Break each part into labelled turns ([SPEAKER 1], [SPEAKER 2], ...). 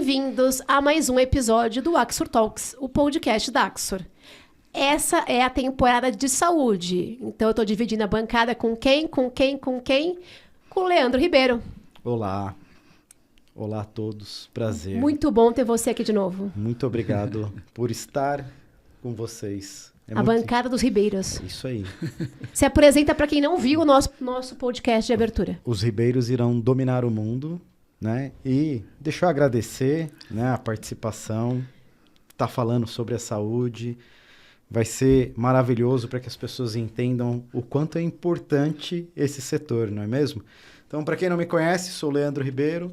[SPEAKER 1] bem-vindos a mais um episódio do Axor Talks, o podcast da Axor. Essa é a temporada de saúde, então eu tô dividindo a bancada com quem? Com o Leandro Ribeiro.
[SPEAKER 2] Olá. Olá a todos, prazer.
[SPEAKER 1] Muito bom ter você aqui de novo.
[SPEAKER 2] Muito obrigado por estar com vocês.
[SPEAKER 1] Bancada dos Ribeiros.
[SPEAKER 2] Isso aí.
[SPEAKER 1] Se apresenta para quem não viu o nosso podcast de abertura.
[SPEAKER 2] Os ribeiros irão dominar o mundo, né? E deixa eu agradecer, né, a participação, tá falando sobre a saúde. Vai ser maravilhoso para que as pessoas entendam o quanto é importante esse setor, não é mesmo? Então, para quem não me conhece, sou Leandro Ribeiro,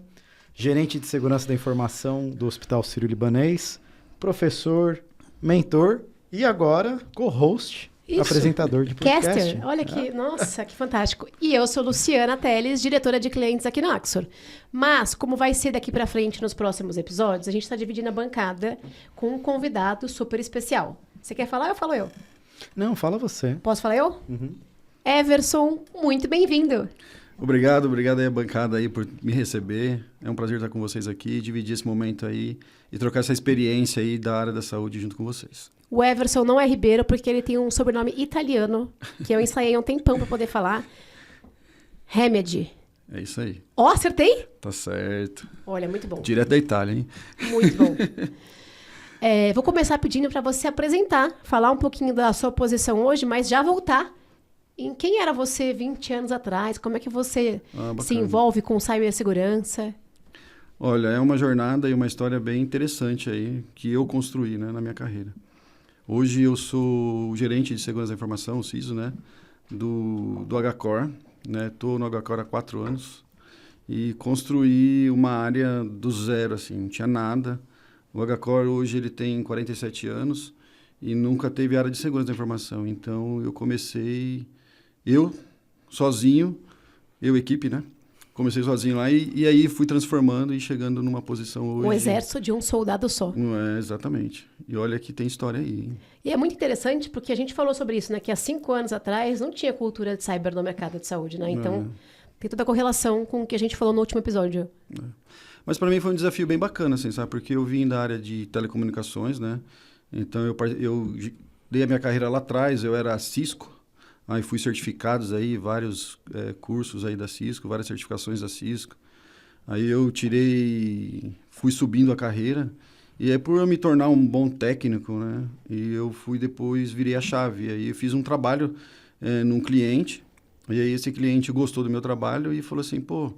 [SPEAKER 2] gerente de segurança da informação do Hospital Sírio-Libanês, professor, mentor e agora co-host, apresentador de podcast.
[SPEAKER 1] Caster, olha que, nossa, que fantástico. E eu sou Luciana Teles, diretora de clientes aqui no Axor. Mas, como vai ser daqui para frente nos próximos episódios, a gente está dividindo a bancada com um convidado super especial. Você quer falar ou falo eu?
[SPEAKER 2] Não, fala você.
[SPEAKER 1] Posso falar eu?
[SPEAKER 2] Uhum.
[SPEAKER 1] Everson, muito bem-vindo.
[SPEAKER 3] Obrigado aí a bancada aí por me receber. É um prazer estar com vocês aqui, dividir esse momento aí e trocar essa experiência aí da área da saúde junto com vocês.
[SPEAKER 1] O Everson não é Ribeiro porque ele tem um sobrenome italiano, que eu ensaiei um tempão para poder falar. Remedy.
[SPEAKER 3] É isso aí.
[SPEAKER 1] Ó, acertei?
[SPEAKER 3] Tá certo.
[SPEAKER 1] Olha, muito bom.
[SPEAKER 3] Direto da Itália, hein?
[SPEAKER 1] Muito bom. Vou começar pedindo para você apresentar, falar um pouquinho da sua posição hoje, mas já voltar em quem era você 20 anos atrás, como é que você se envolve com cibersegurança?
[SPEAKER 3] Olha, é uma jornada e uma história bem interessante aí que eu construí, né, na minha carreira. Hoje eu sou o gerente de segurança da informação, o CISO, né, do HCOR, né, estou no HCOR há 4 anos e construí uma área do zero, assim, não tinha nada. O HCOR hoje ele tem 47 anos e nunca teve área de segurança da informação, então eu comecei, sozinho, equipe, né, comecei sozinho lá e aí fui transformando e chegando numa posição hoje...
[SPEAKER 1] Um exército de um soldado só.
[SPEAKER 3] Exatamente. E olha que tem história aí. Hein?
[SPEAKER 1] E é muito interessante porque a gente falou sobre isso, né? Que há 5 anos atrás não tinha cultura de cyber no mercado de saúde, né? Então, tem toda a correlação com o que a gente falou no último episódio.
[SPEAKER 3] Mas para mim foi um desafio bem bacana, assim, sabe? Porque eu vim da área de telecomunicações, né? Então, eu dei a minha carreira lá atrás, eu era Cisco. Aí fui certificados aí, vários cursos aí da Cisco, várias certificações da Cisco. Aí eu fui subindo a carreira, e é por eu me tornar um bom técnico, né? E eu virei a chave. Aí eu fiz um trabalho num cliente, e aí esse cliente gostou do meu trabalho e falou assim, pô,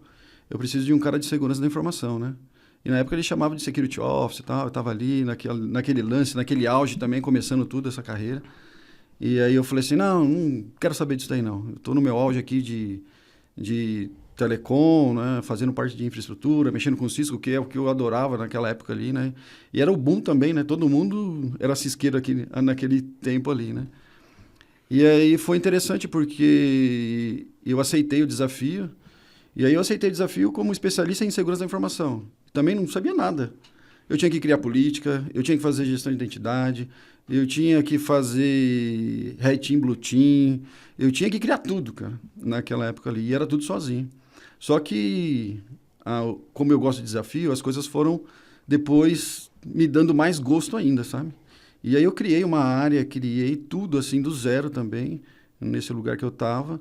[SPEAKER 3] eu preciso de um cara de segurança da informação, né? E na época ele chamava de security officer e tal, eu estava ali naquele lance, naquele auge também, começando tudo essa carreira. E aí eu falei assim, não quero saber disso daí não. Eu estou no meu auge aqui de telecom, né, fazendo parte de infraestrutura, mexendo com Cisco, que é o que eu adorava naquela época ali, né? E era o boom também, né? Todo mundo era cisqueiro aqui, naquele tempo ali, né? E aí foi interessante porque eu aceitei o desafio. E aí eu aceitei o desafio como especialista em segurança da informação. Também não sabia nada. Eu tinha que criar política, eu tinha que fazer gestão de identidade, eu tinha que fazer Red Team, Blue Team, eu tinha que criar tudo, cara, naquela época ali. E era tudo sozinho. Só que, como eu gosto de desafio, as coisas foram depois me dando mais gosto ainda, sabe? E aí eu criei uma área, criei tudo assim do zero também, nesse lugar que eu estava.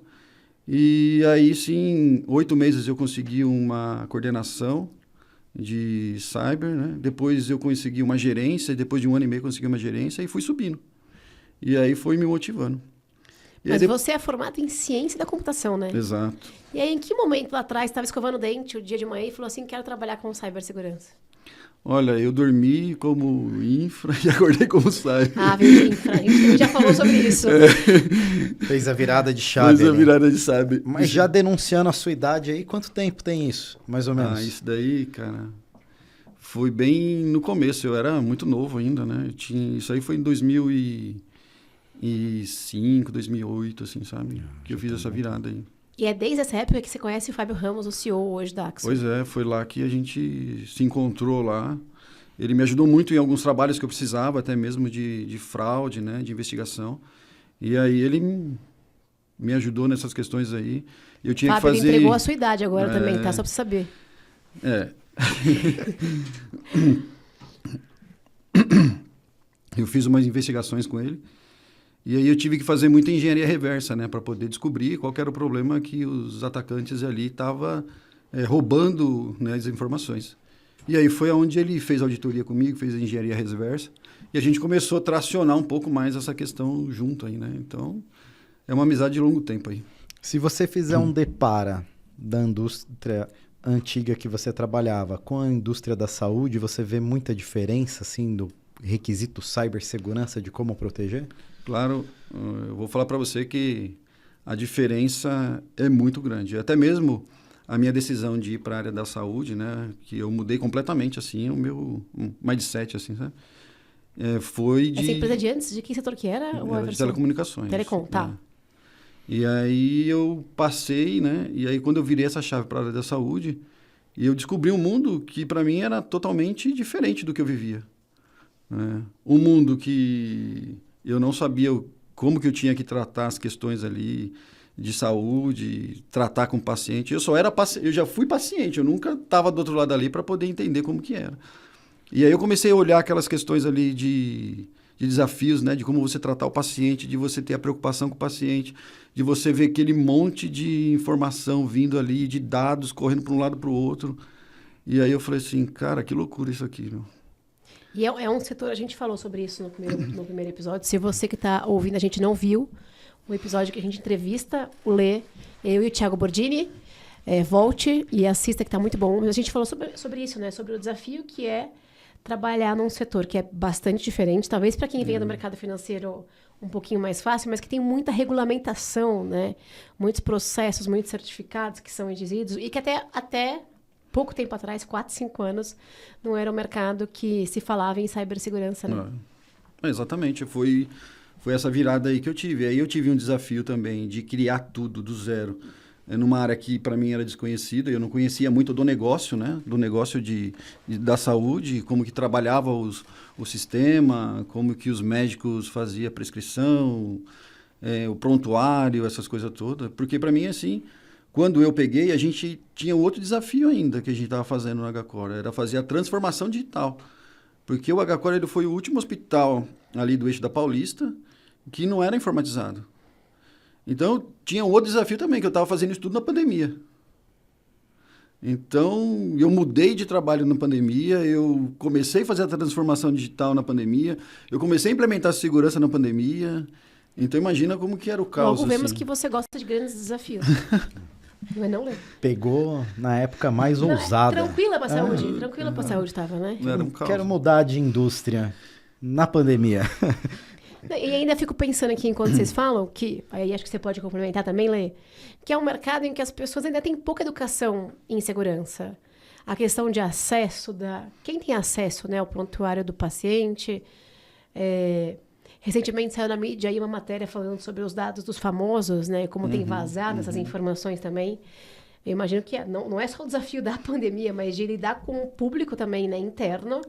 [SPEAKER 3] E aí, sim, 8 meses eu consegui uma coordenação de cyber, né? Depois eu consegui uma gerência, depois de 1 ano e meio eu consegui uma gerência e fui subindo. E aí foi me motivando.
[SPEAKER 1] Mas você é formado em ciência da computação, né?
[SPEAKER 3] Exato.
[SPEAKER 1] E aí, em que momento lá atrás, estava escovando o dente o dia de manhã e falou assim, quero trabalhar com cibersegurança?
[SPEAKER 3] Olha, eu dormi como infra e acordei como cyber.
[SPEAKER 1] Veio de infra. A gente já falou sobre isso.
[SPEAKER 2] Fez a virada de chave.
[SPEAKER 3] Fez a virada de chave.
[SPEAKER 2] Mas já denunciando a sua idade aí, quanto tempo tem isso, mais ou menos?
[SPEAKER 3] Isso daí, cara, foi bem no começo. Eu era muito novo ainda, né? Isso aí foi em 2005, 2008, assim, sabe? Que eu fiz essa virada aí.
[SPEAKER 1] E é desde essa época que você conhece o Fábio Ramos, o CEO hoje da Axor.
[SPEAKER 3] Pois é, foi lá que a gente se encontrou lá. Ele me ajudou muito em alguns trabalhos que eu precisava, até mesmo de fraude, né, de investigação. E aí ele me ajudou nessas questões aí. Eu tinha
[SPEAKER 1] Fábio,
[SPEAKER 3] que fazer...
[SPEAKER 1] ele entregou a sua idade agora também, tá? Só pra você saber.
[SPEAKER 3] Eu fiz umas investigações com ele. E aí eu tive que fazer muita engenharia reversa, né? Para poder descobrir qual que era o problema que os atacantes ali estavam roubando, né, as informações. E aí foi onde ele fez auditoria comigo, fez a engenharia reversa. E a gente começou a tracionar um pouco mais essa questão junto aí, né? Então, é uma amizade de longo tempo aí.
[SPEAKER 2] Se você fizer um depara da indústria antiga que você trabalhava com a indústria da saúde, você vê muita diferença, assim, do requisito cibersegurança de como proteger?
[SPEAKER 3] Claro, eu vou falar para você que a diferença é muito grande. Até mesmo a minha decisão de ir para a área da saúde, né? Que eu mudei completamente, assim, o meu mindset, assim, sabe? Foi de...
[SPEAKER 1] Essa empresa de antes, de que setor que era?
[SPEAKER 3] Era de telecomunicações.
[SPEAKER 1] Telecom, tá.
[SPEAKER 3] E aí eu passei, né? E aí quando eu virei essa chave para a área da saúde, eu descobri um mundo que para mim era totalmente diferente do que eu vivia. Um mundo que eu não sabia como que eu tinha que tratar as questões ali de saúde, tratar com o paciente. Eu já fui paciente, eu nunca estava do outro lado ali para poder entender como que era. E aí eu comecei a olhar aquelas questões ali de desafios, né? De como você tratar o paciente, de você ter a preocupação com o paciente, de você ver aquele monte de informação vindo ali, de dados correndo para um lado para o outro. E aí eu falei assim, cara, que loucura isso aqui, meu.
[SPEAKER 1] E é um setor, a gente falou sobre isso no primeiro episódio. Se você que está ouvindo, a gente não viu o episódio que a gente entrevista o Lê, eu e o Thiago Bordini, volte e assista, que está muito bom. A gente falou sobre isso, né? Sobre o desafio que é trabalhar num setor que é bastante diferente, talvez para quem venha do mercado financeiro um pouquinho mais fácil, mas que tem muita regulamentação, né? Muitos processos, muitos certificados que são exigidos e que até pouco tempo atrás, 4, 5 anos, não era um mercado que se falava em cibersegurança, né?
[SPEAKER 3] Exatamente, foi essa virada aí que eu tive. Aí eu tive um desafio também de criar tudo do zero. Numa área que para mim era desconhecida, eu não conhecia muito do negócio, né? Do negócio da saúde, como que trabalhava o sistema, como que os médicos faziam a prescrição, o prontuário, essas coisas todas. Porque para mim, assim, quando eu peguei, a gente tinha outro desafio ainda que a gente estava fazendo no HCore, era fazer a transformação digital. Porque o HCore ele foi o último hospital ali do eixo da Paulista que não era informatizado. Então, tinha outro desafio também, que eu estava fazendo isso tudo na pandemia. Então, eu mudei de trabalho na pandemia, eu comecei a fazer a transformação digital na pandemia, eu comecei a implementar segurança na pandemia. Então, imagina como que era o caos.
[SPEAKER 1] Logo vemos
[SPEAKER 3] assim.
[SPEAKER 1] que você gosta de grandes desafios. Não é não, Lê?
[SPEAKER 2] Pegou na época mais ousada.
[SPEAKER 1] Tranquila pra saúde, tranquila pra saúde tava, né?
[SPEAKER 3] Era um caos.
[SPEAKER 2] Quero mudar de indústria na pandemia.
[SPEAKER 1] E ainda fico pensando aqui, enquanto vocês falam, que aí acho que você pode complementar também, Lê, que é um mercado em que as pessoas ainda têm pouca educação em segurança. A questão de acesso, quem tem acesso, né, ao prontuário do paciente. Recentemente saiu na mídia aí uma matéria falando sobre os dados dos famosos, né, como tem vazado essas informações também. Eu imagino que não é só o desafio da pandemia, mas de lidar com o público também, né, interno,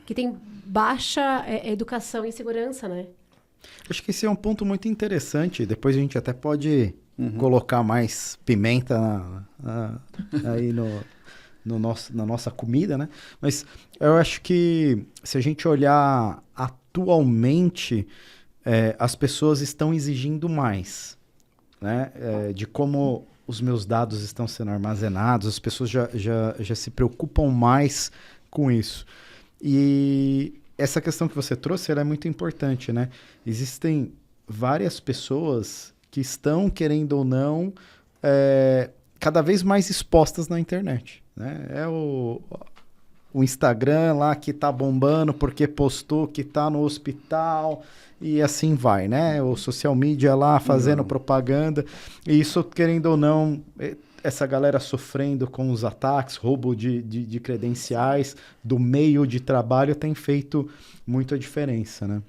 [SPEAKER 1] que tem baixa educação em segurança, né?
[SPEAKER 2] Acho que esse é um ponto muito interessante. Depois a gente até pode colocar mais pimenta aí na nossa comida, né? Mas eu acho que se a gente olhar atualmente, as pessoas estão exigindo mais, né? De como os meus dados estão sendo armazenados, as pessoas já se preocupam mais com isso. E essa questão que você trouxe, ela é muito importante, né? Existem várias pessoas que estão, querendo ou não, cada vez mais expostas na internet, né? O Instagram lá que tá bombando porque postou que tá no hospital e assim vai, né? O social media lá fazendo propaganda. E isso, querendo ou não, essa galera sofrendo com os ataques, roubo de credenciais do meio de trabalho tem feito muita diferença, né?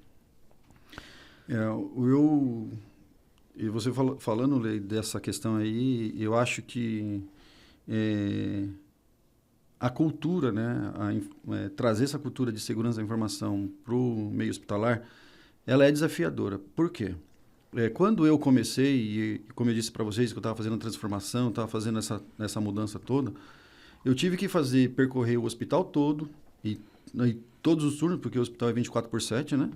[SPEAKER 3] E você falando, Lê, dessa questão aí, eu acho que a cultura, né, trazer essa cultura de segurança da informação para o meio hospitalar, ela é desafiadora. Por quê? Quando eu comecei, e como eu disse para vocês, que eu estava fazendo a transformação, estava fazendo essa mudança toda, eu tive que percorrer o hospital todo, e todos os turnos, porque o hospital é 24/7, né?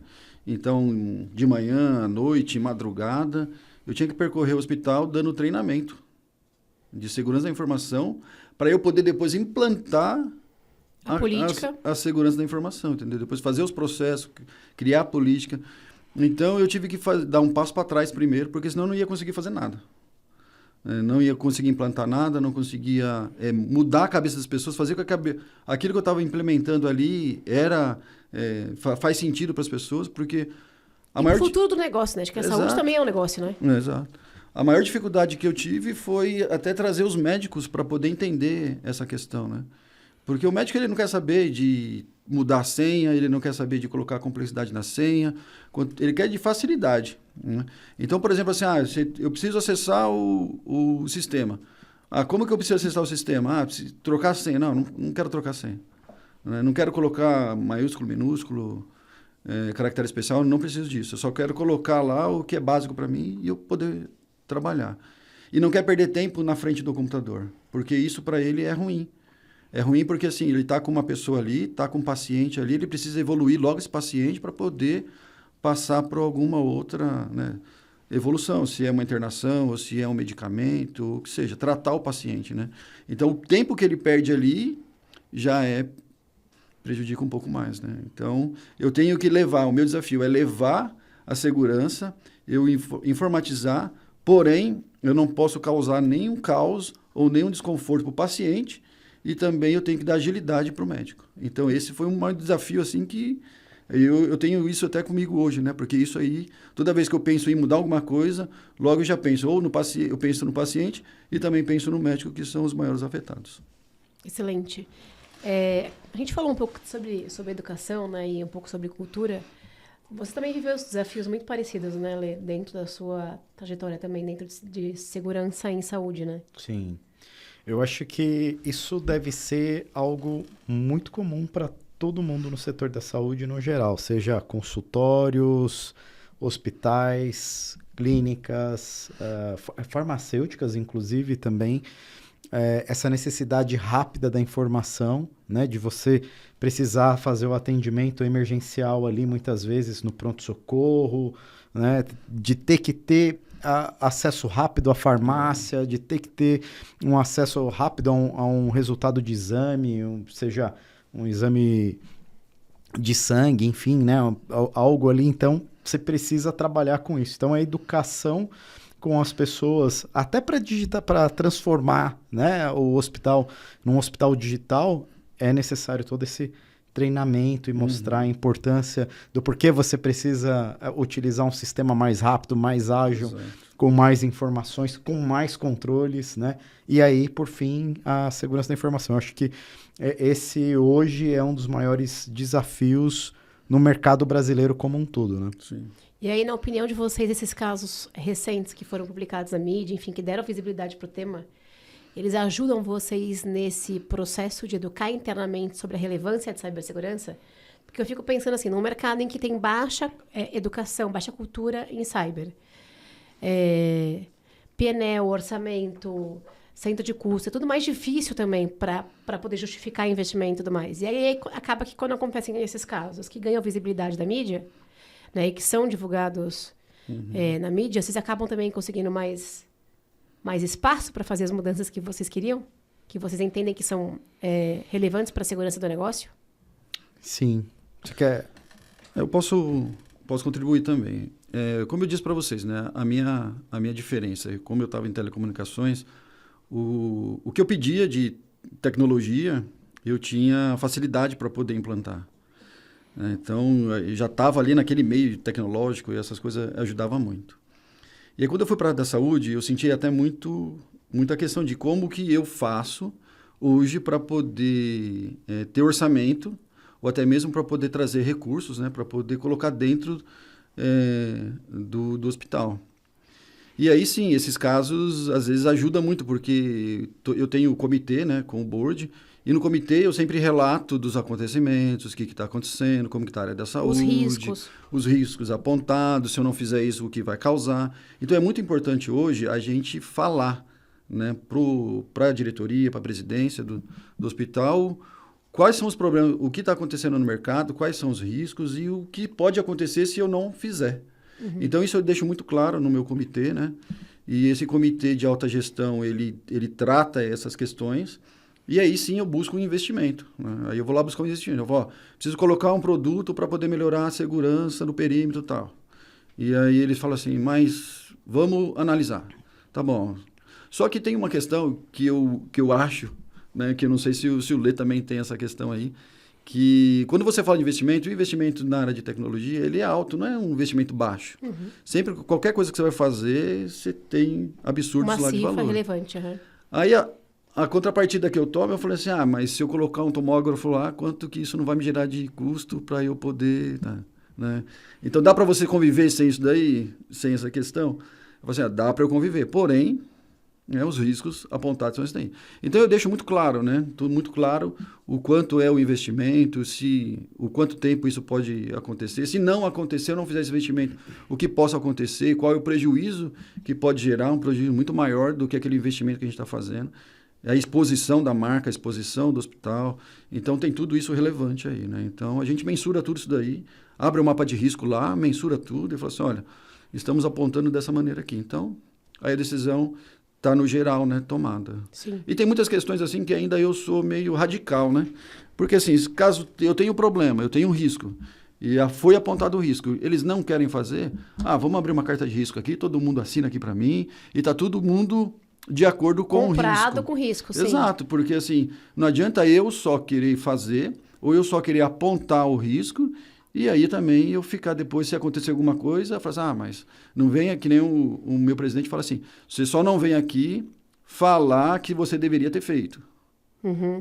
[SPEAKER 3] Então, de manhã, à noite, madrugada, eu tinha que percorrer o hospital dando treinamento de segurança da informação, para eu poder depois implantar
[SPEAKER 1] a política,
[SPEAKER 3] a segurança da informação, entendeu? Depois fazer os processos, criar a política. Então, eu tive que dar um passo para trás primeiro, porque senão eu não ia conseguir fazer nada. Não ia conseguir implantar nada, não conseguia mudar a cabeça das pessoas, fazer com que aquilo que eu estava implementando ali faz sentido para as pessoas, porque...
[SPEAKER 1] o futuro do negócio, né? Acho que a saúde também é um negócio, né?
[SPEAKER 3] Exato. A maior dificuldade que eu tive foi até trazer os médicos para poder entender essa questão, né? Porque o médico ele não quer saber de mudar a senha, ele não quer saber de colocar complexidade na senha, ele quer de facilidade, né? Então, por exemplo, assim, eu preciso acessar o sistema. Como que eu preciso acessar o sistema? Preciso trocar a senha. Não quero trocar a senha. Né? Não quero colocar maiúsculo, minúsculo, caractere especial, não preciso disso. Eu só quero colocar lá o que é básico para mim e eu poder trabalhar. E não quer perder tempo na frente do computador, porque isso para ele é ruim. É ruim porque, assim, ele está com uma pessoa ali, está com um paciente ali, ele precisa evoluir logo esse paciente para poder passar por alguma outra, né, evolução, se é uma internação ou se é um medicamento, o que seja, tratar o paciente, né? Então, o tempo que ele perde ali já prejudica um pouco mais, né? Então, eu tenho que o meu desafio é levar a segurança, eu informatizar, porém, eu não posso causar nenhum caos ou nenhum desconforto para o paciente, e também eu tenho que dar agilidade para o médico. Então, esse foi um desafio, assim, que eu tenho isso até comigo hoje, né? Porque isso aí, toda vez que eu penso em mudar alguma coisa, logo eu já penso, eu penso no paciente e também penso no médico, que são os maiores afetados.
[SPEAKER 1] Excelente. A gente falou um pouco sobre educação, né? E um pouco sobre cultura. Você também viveu desafios muito parecidos, né, Lê? Dentro da sua trajetória também, dentro de segurança em saúde, né?
[SPEAKER 2] Sim. Eu acho que isso deve ser algo muito comum para todo mundo no setor da saúde no geral, seja consultórios, hospitais, clínicas, farmacêuticas, inclusive, também. Essa necessidade rápida da informação, né, de você precisar fazer o atendimento emergencial ali, muitas vezes no pronto-socorro, né, de ter que ter acesso rápido à farmácia, de ter que ter um acesso rápido a um resultado de exame, seja um exame de sangue, enfim, né, algo ali. Então, você precisa trabalhar com isso. Então, a educação com as pessoas, até para transformar, né, o hospital num hospital digital, é necessário todo esse treinamento e mostrar a importância do porquê você precisa utilizar um sistema mais rápido, mais ágil, exato, com mais informações, com mais controles, né? E aí, por fim, a segurança da informação. Eu acho que esse hoje é um dos maiores desafios no mercado brasileiro como um todo, né?
[SPEAKER 3] Sim.
[SPEAKER 1] E aí, na opinião de vocês, esses casos recentes que foram publicados na mídia, enfim, que deram visibilidade para o tema, eles ajudam vocês nesse processo de educar internamente sobre a relevância de cibersegurança? Porque eu fico pensando assim, num mercado em que tem baixa educação, baixa cultura em cyber, PNL, orçamento, centro de custo, é tudo mais difícil também para poder justificar investimento e tudo mais. E aí acaba que quando acontecem esses casos que ganham visibilidade da mídia, né, e que são divulgados na mídia, vocês acabam também conseguindo mais espaço para fazer as mudanças que vocês queriam? Que vocês entendem que são relevantes para a segurança do negócio?
[SPEAKER 2] Sim. Você quer...
[SPEAKER 3] Eu posso contribuir também. Como eu disse para vocês, né, a minha diferença, como eu estava em telecomunicações, o que eu pedia de tecnologia, eu tinha facilidade para poder implantar. Então, eu já estava ali naquele meio tecnológico e essas coisas ajudavam muito. E aí, quando eu fui para a área da saúde, eu senti até muita questão de como que eu faço hoje para poder ter orçamento, ou até mesmo para poder trazer recursos, né, para poder colocar dentro do hospital. E aí, sim, esses casos, às vezes, ajudam muito, porque eu tenho o comitê, né, com o board, e no comitê eu sempre relato dos acontecimentos, o que está acontecendo, como que está a área da saúde. Os riscos apontados, se eu não fizer isso, o que vai causar. Então, é muito importante hoje a gente falar, né, para a diretoria, para a presidência do hospital, quais são os problemas, o que está acontecendo no mercado, quais são os riscos e o que pode acontecer se eu não fizer. Então, isso eu deixo muito claro no meu comitê, né? E esse comitê de alta gestão, ele trata essas questões e aí sim eu busco um investimento, né? Aí eu vou lá buscar um investimento. Eu vou, ó, preciso colocar um produto para poder melhorar a segurança no perímetro e tal. E aí eles falam assim, mas vamos analisar. Tá bom. Só que tem uma questão que eu acho, né, que eu não sei se o Lê também tem essa questão aí, que quando você fala de investimento, o investimento na área de tecnologia, ele é alto, não é um investimento baixo. Sempre, qualquer coisa que você vai fazer, você tem absurdos lá de valor.
[SPEAKER 1] Uma cifra relevante.
[SPEAKER 3] Aí a contrapartida que eu tomo, eu falei assim, mas se eu colocar um tomógrafo lá, quanto que isso não vai me gerar de custo para eu poder... Né? Então, dá para você conviver sem isso daí, sem essa questão? Eu falei assim, dá para eu conviver, porém... né, os riscos apontados são esses daí. Então, eu deixo muito claro, né? Tudo muito claro o quanto é o investimento, o quanto tempo isso pode acontecer. Se não acontecer, eu não fizer esse investimento, o que possa acontecer, qual é o prejuízo que pode gerar, um prejuízo muito maior do que aquele investimento que a gente está fazendo. A exposição da marca, a exposição do hospital. Então, tem tudo isso relevante aí, né? Então, a gente mensura tudo isso daí, abre o mapa de risco lá, mensura tudo e fala assim, olha, estamos apontando dessa maneira aqui. Então, aí a decisão... está no geral, né, tomada.
[SPEAKER 1] Sim.
[SPEAKER 3] E tem muitas questões assim que ainda eu sou meio radical, né? Porque assim, caso eu tenha um problema, eu tenho um risco, e foi apontado o risco, eles não querem fazer, vamos abrir uma carta de risco aqui, todo mundo assina aqui para mim, e tá todo mundo de acordo com o risco.
[SPEAKER 1] Comprado com risco, sim.
[SPEAKER 3] Exato, porque assim, não adianta eu só querer fazer, ou eu só querer apontar o risco, e aí também eu ficar depois, se acontecer alguma coisa, falar assim, mas não venha, que nem o meu presidente fala assim, você só não vem aqui falar que você deveria ter feito.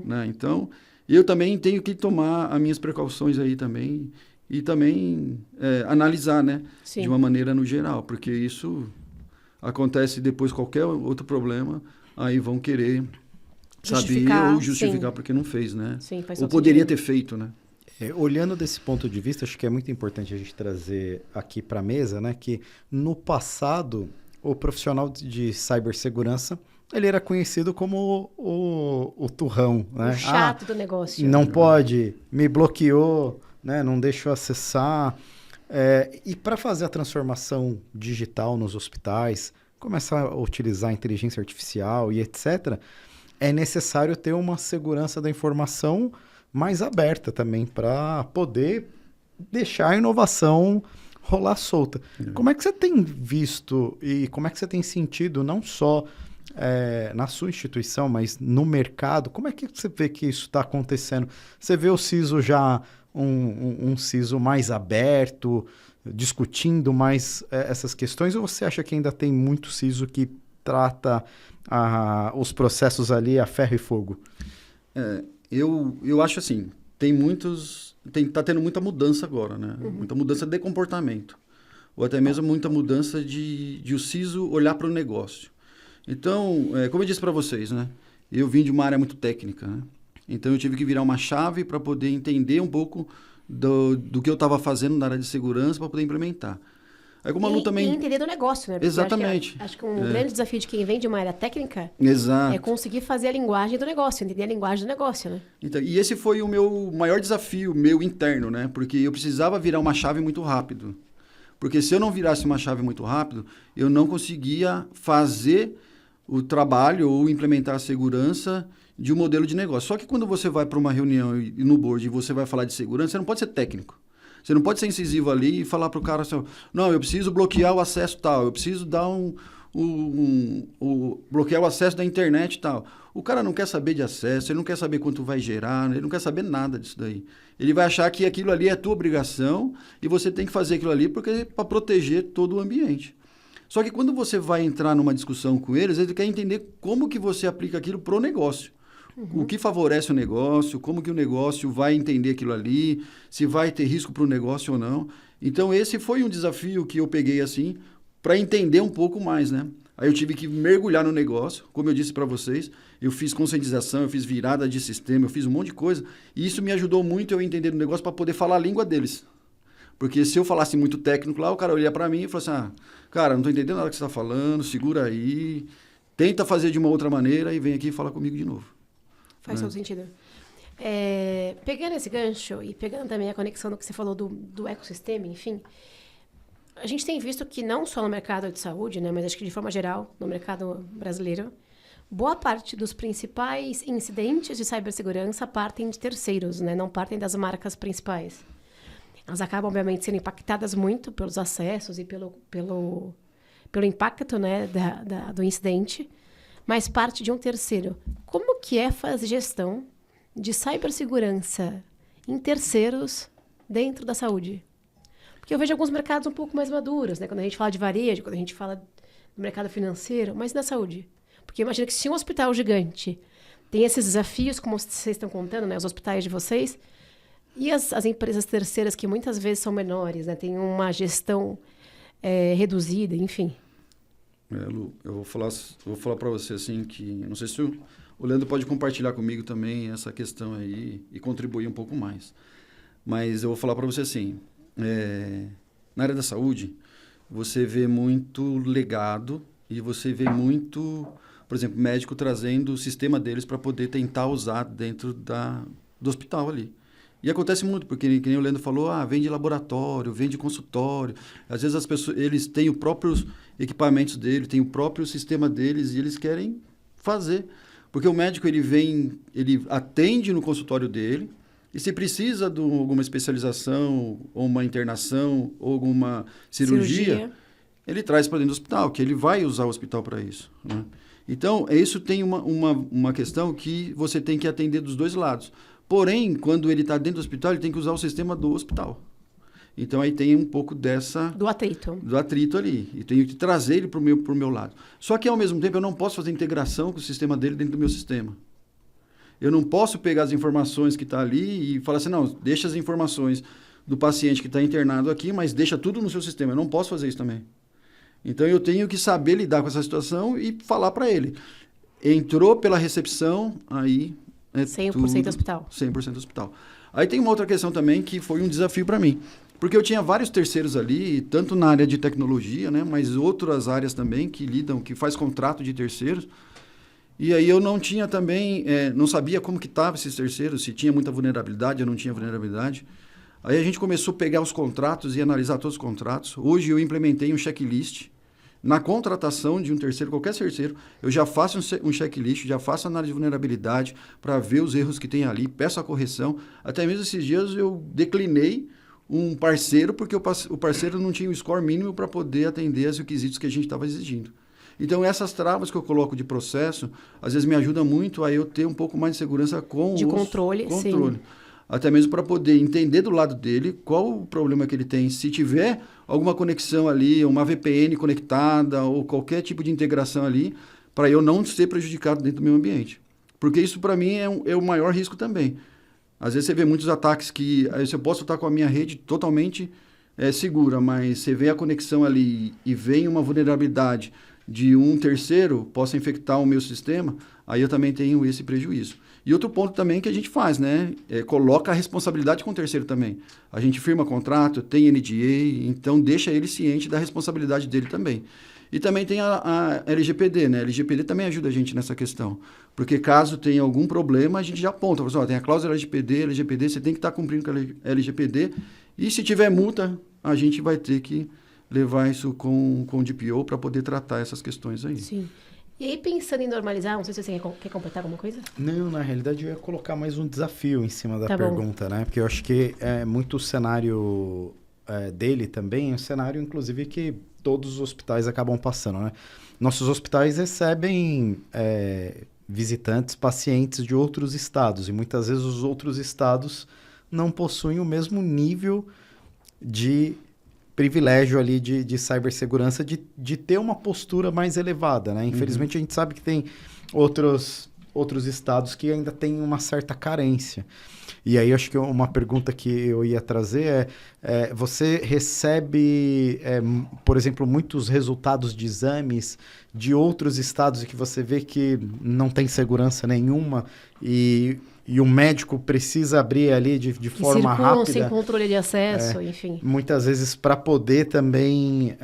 [SPEAKER 3] Né? Então, eu também tenho que tomar as minhas precauções aí também, e também analisar, né?
[SPEAKER 1] Sim.
[SPEAKER 3] De uma maneira no geral, porque isso acontece depois qualquer outro problema, aí vão querer saber ou justificar porque não fez, né?
[SPEAKER 1] Sim, faz
[SPEAKER 3] ou poderia ter feito, né?
[SPEAKER 2] Olhando desse ponto de vista, acho que é muito importante a gente trazer aqui para a mesa, né, que no passado o profissional de cibersegurança ele era conhecido como o turrão, né?
[SPEAKER 1] O chato do negócio.
[SPEAKER 2] Não pode, me bloqueou, né, não deixou acessar. E para fazer a transformação digital nos hospitais, começar a utilizar a inteligência artificial e etc., é necessário ter uma segurança da informação mais aberta também para poder deixar a inovação rolar solta. Como é que você tem visto e como é que você tem sentido, não só na sua instituição, mas no mercado, como é que você vê que isso está acontecendo? Você vê o CISO já um CISO mais aberto, discutindo mais essas questões, ou você acha que ainda tem muito CISO que trata os processos ali a ferro e fogo?
[SPEAKER 3] Eu acho assim, tá tendo muita mudança agora, né? Muita mudança de comportamento. Ou até mesmo muita mudança de o CISO olhar para o negócio. Então, como eu disse para vocês, né? Eu vim de uma área muito técnica, né? Então, eu tive que virar uma chave para poder entender um pouco do que eu estava fazendo na área de segurança para poder implementar. Aí, como a Lu também...
[SPEAKER 1] E entender do negócio, né? Porque
[SPEAKER 3] exatamente.
[SPEAKER 1] Acho que um grande desafio de quem vem de uma área técnica
[SPEAKER 3] Exato.
[SPEAKER 1] é conseguir fazer a linguagem do negócio, entender a linguagem do negócio, né?
[SPEAKER 3] Então, e esse foi o meu maior desafio, meu interno, né? Porque eu precisava virar uma chave muito rápido. Porque se eu não virasse uma chave muito rápido, eu não conseguia fazer o trabalho ou implementar a segurança de um modelo de negócio. Só que quando você vai para uma reunião e no board e você vai falar de segurança, você não pode ser técnico. Você não pode ser incisivo ali e falar para o cara assim, não, eu preciso bloquear o acesso tal, eu preciso dar bloquear o acesso da internet e tal. O cara não quer saber de acesso, ele não quer saber quanto vai gerar, ele não quer saber nada disso daí. Ele vai achar que aquilo ali é tua obrigação e você tem que fazer aquilo ali para proteger todo o ambiente. Só que quando você vai entrar numa discussão com eles, ele quer entender como que você aplica aquilo pro negócio. O que favorece o negócio, como que o negócio vai entender aquilo ali, se vai ter risco para o negócio ou não. Então, esse foi um desafio que eu peguei assim, para entender um pouco mais, né? Aí eu tive que mergulhar no negócio, como eu disse para vocês, eu fiz conscientização, eu fiz virada de sistema, eu fiz um monte de coisa, e isso me ajudou muito eu entender o negócio para poder falar a língua deles. Porque se eu falasse muito técnico lá, o cara olhar para mim e falar assim, cara, não estou entendendo nada que você está falando, segura aí, tenta fazer de uma outra maneira e vem aqui e fala comigo de novo.
[SPEAKER 1] Faz todo sentido. Pegando esse gancho e pegando também a conexão do que você falou do ecossistema, enfim, a gente tem visto que não só no mercado de saúde, né, mas acho que de forma geral, no mercado brasileiro, boa parte dos principais incidentes de cibersegurança partem de terceiros, né, não partem das marcas principais. Elas acabam, obviamente, sendo impactadas muito pelos acessos e pelo impacto, né, do incidente, mas parte de um terceiro. Como que é fazer gestão de cibersegurança em terceiros dentro da saúde? Porque eu vejo alguns mercados um pouco mais maduros, né? Quando a gente fala de varejo, quando a gente fala do mercado financeiro, mas na saúde. Porque imagina que se um hospital gigante tem esses desafios, como vocês estão contando, né? Os hospitais de vocês, e as empresas terceiras, que muitas vezes são menores, né? Tem uma gestão reduzida, enfim.
[SPEAKER 3] Lu, eu vou falar para você assim que... Não sei se o Leandro pode compartilhar comigo também essa questão aí e contribuir um pouco mais. Mas eu vou falar para você assim... na área da saúde, você vê muito legado e você vê muito, por exemplo, médico trazendo o sistema deles para poder tentar usar dentro do hospital ali. E acontece muito, porque, que nem o Leandro falou, vem de laboratório, vem de consultório. Às vezes as pessoas, eles têm os próprios equipamentos deles, têm o próprio sistema deles e eles querem fazer. Porque o médico, ele atende no consultório dele, e se precisa de alguma especialização, ou uma internação, ou alguma cirurgia, ele traz para dentro do hospital, que ele vai usar o hospital para isso, né? Então, isso tem uma questão que você tem que atender dos dois lados. Porém, quando ele está dentro do hospital, ele tem que usar o sistema do hospital. Então, aí tem um pouco do atrito ali. E tenho que trazer ele para o meu lado. Só que, ao mesmo tempo, eu não posso fazer integração com o sistema dele dentro do meu sistema. Eu não posso pegar as informações que estão ali e falar assim, não, deixa as informações do paciente que está internado aqui, mas deixa tudo no seu sistema. Eu não posso fazer isso também. Então, eu tenho que saber lidar com essa situação e falar para ele. Entrou pela recepção, aí...
[SPEAKER 1] 100% hospital.
[SPEAKER 3] 100% hospital. Aí tem uma outra questão também que foi um desafio para mim. Porque eu tinha vários terceiros ali, tanto na área de tecnologia, né, mas outras áreas também que faz contrato de terceiros. E aí eu não tinha também, não sabia como que estavam esses terceiros, se tinha muita vulnerabilidade ou não tinha vulnerabilidade. Aí a gente começou a pegar os contratos e analisar todos os contratos. Hoje eu implementei um checklist. Na contratação de um terceiro, qualquer terceiro, eu já faço um checklist, já faço análise de vulnerabilidade para ver os erros que tem ali, peço a correção. Até mesmo esses dias eu declinei um parceiro, porque o parceiro não tinha o score mínimo para poder atender os requisitos que a gente estava exigindo. Então, essas travas que eu coloco de processo, às vezes me ajuda muito a eu ter um pouco mais de segurança com
[SPEAKER 1] de controle. Sim.
[SPEAKER 3] Até mesmo para poder entender do lado dele qual o problema que ele tem. Se tiver alguma conexão ali, uma VPN conectada ou qualquer tipo de integração ali, para eu não ser prejudicado dentro do meu ambiente. Porque isso, para mim, é o maior risco também. Às vezes você vê muitos ataques que eu posso estar com a minha rede totalmente segura, mas você vê a conexão ali e vem uma vulnerabilidade de um terceiro, possa infectar o meu sistema, aí eu também tenho esse prejuízo. E outro ponto também que a gente faz, né? Coloca a responsabilidade com o terceiro também. A gente firma contrato, tem NDA, então deixa ele ciente da responsabilidade dele também. E também tem a LGPD, né? A LGPD também ajuda a gente nessa questão. Porque caso tenha algum problema, a gente já aponta. Fala assim, tem a cláusula LGPD, você tem que estar cumprindo com a LGPD. E se tiver multa, a gente vai ter que levar isso com o DPO para poder tratar essas questões aí.
[SPEAKER 1] Sim. E aí, pensando em normalizar, não sei se você quer completar alguma coisa?
[SPEAKER 2] Não, na realidade eu ia colocar mais um desafio em cima da pergunta, né? Porque eu acho que é muito o cenário dele também, é um cenário, inclusive, que todos os hospitais acabam passando, né? Nossos hospitais recebem visitantes, pacientes de outros estados, e muitas vezes os outros estados não possuem o mesmo nível de privilégio ali de cibersegurança, de ter uma postura mais elevada, né? Infelizmente, a gente sabe que tem outros estados que ainda têm uma certa carência. E aí, acho que uma pergunta que eu ia trazer você recebe, por exemplo, muitos resultados de exames de outros estados e que você vê que não tem segurança nenhuma e e o médico precisa abrir ali de forma rápida.
[SPEAKER 1] Sem controle de acesso, enfim.
[SPEAKER 2] Muitas vezes, para poder também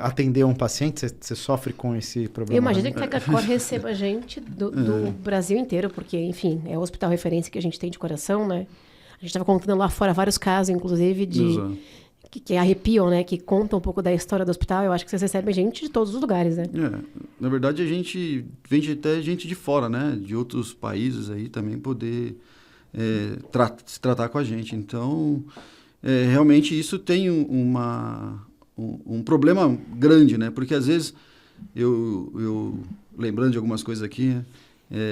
[SPEAKER 2] atender um paciente, você sofre com esse problema.
[SPEAKER 1] Eu imagino que a Gacor receba gente do Brasil inteiro, porque, enfim, é o hospital referência que a gente tem de coração, né? A gente estava contando lá fora vários casos, inclusive, que arrepiam, né? Que contam um pouco da história do hospital. Eu acho que vocês recebem gente de todos os lugares, né?
[SPEAKER 3] Na verdade, a gente vem até gente de fora, né? De outros países aí também poder se tratar com a gente. Então, realmente isso tem um problema grande, né? Porque às vezes, eu lembrando de algumas coisas aqui, né?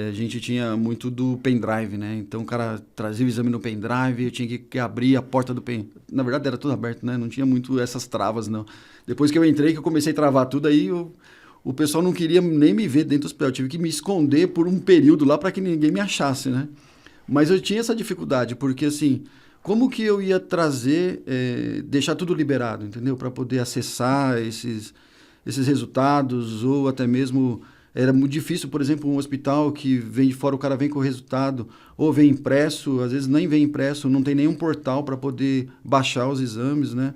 [SPEAKER 3] A gente tinha muito do pendrive, né? Então o cara trazia o exame no pendrive, eu tinha que abrir a porta do pendrive. Na verdade era tudo aberto, né? Não tinha muito essas travas, não. Depois que eu entrei, que eu comecei a travar tudo, aí o pessoal não queria nem me ver dentro do hospital. Eu tive que me esconder por um período lá para que ninguém me achasse, né? Mas eu tinha essa dificuldade, porque assim, como que eu ia trazer, deixar tudo liberado, entendeu? Para poder acessar esses resultados, ou até mesmo... Era muito difícil, por exemplo, um hospital que vem de fora, o cara vem com o resultado, ou vem impresso, às vezes nem vem impresso, não tem nenhum portal para poder baixar os exames, né?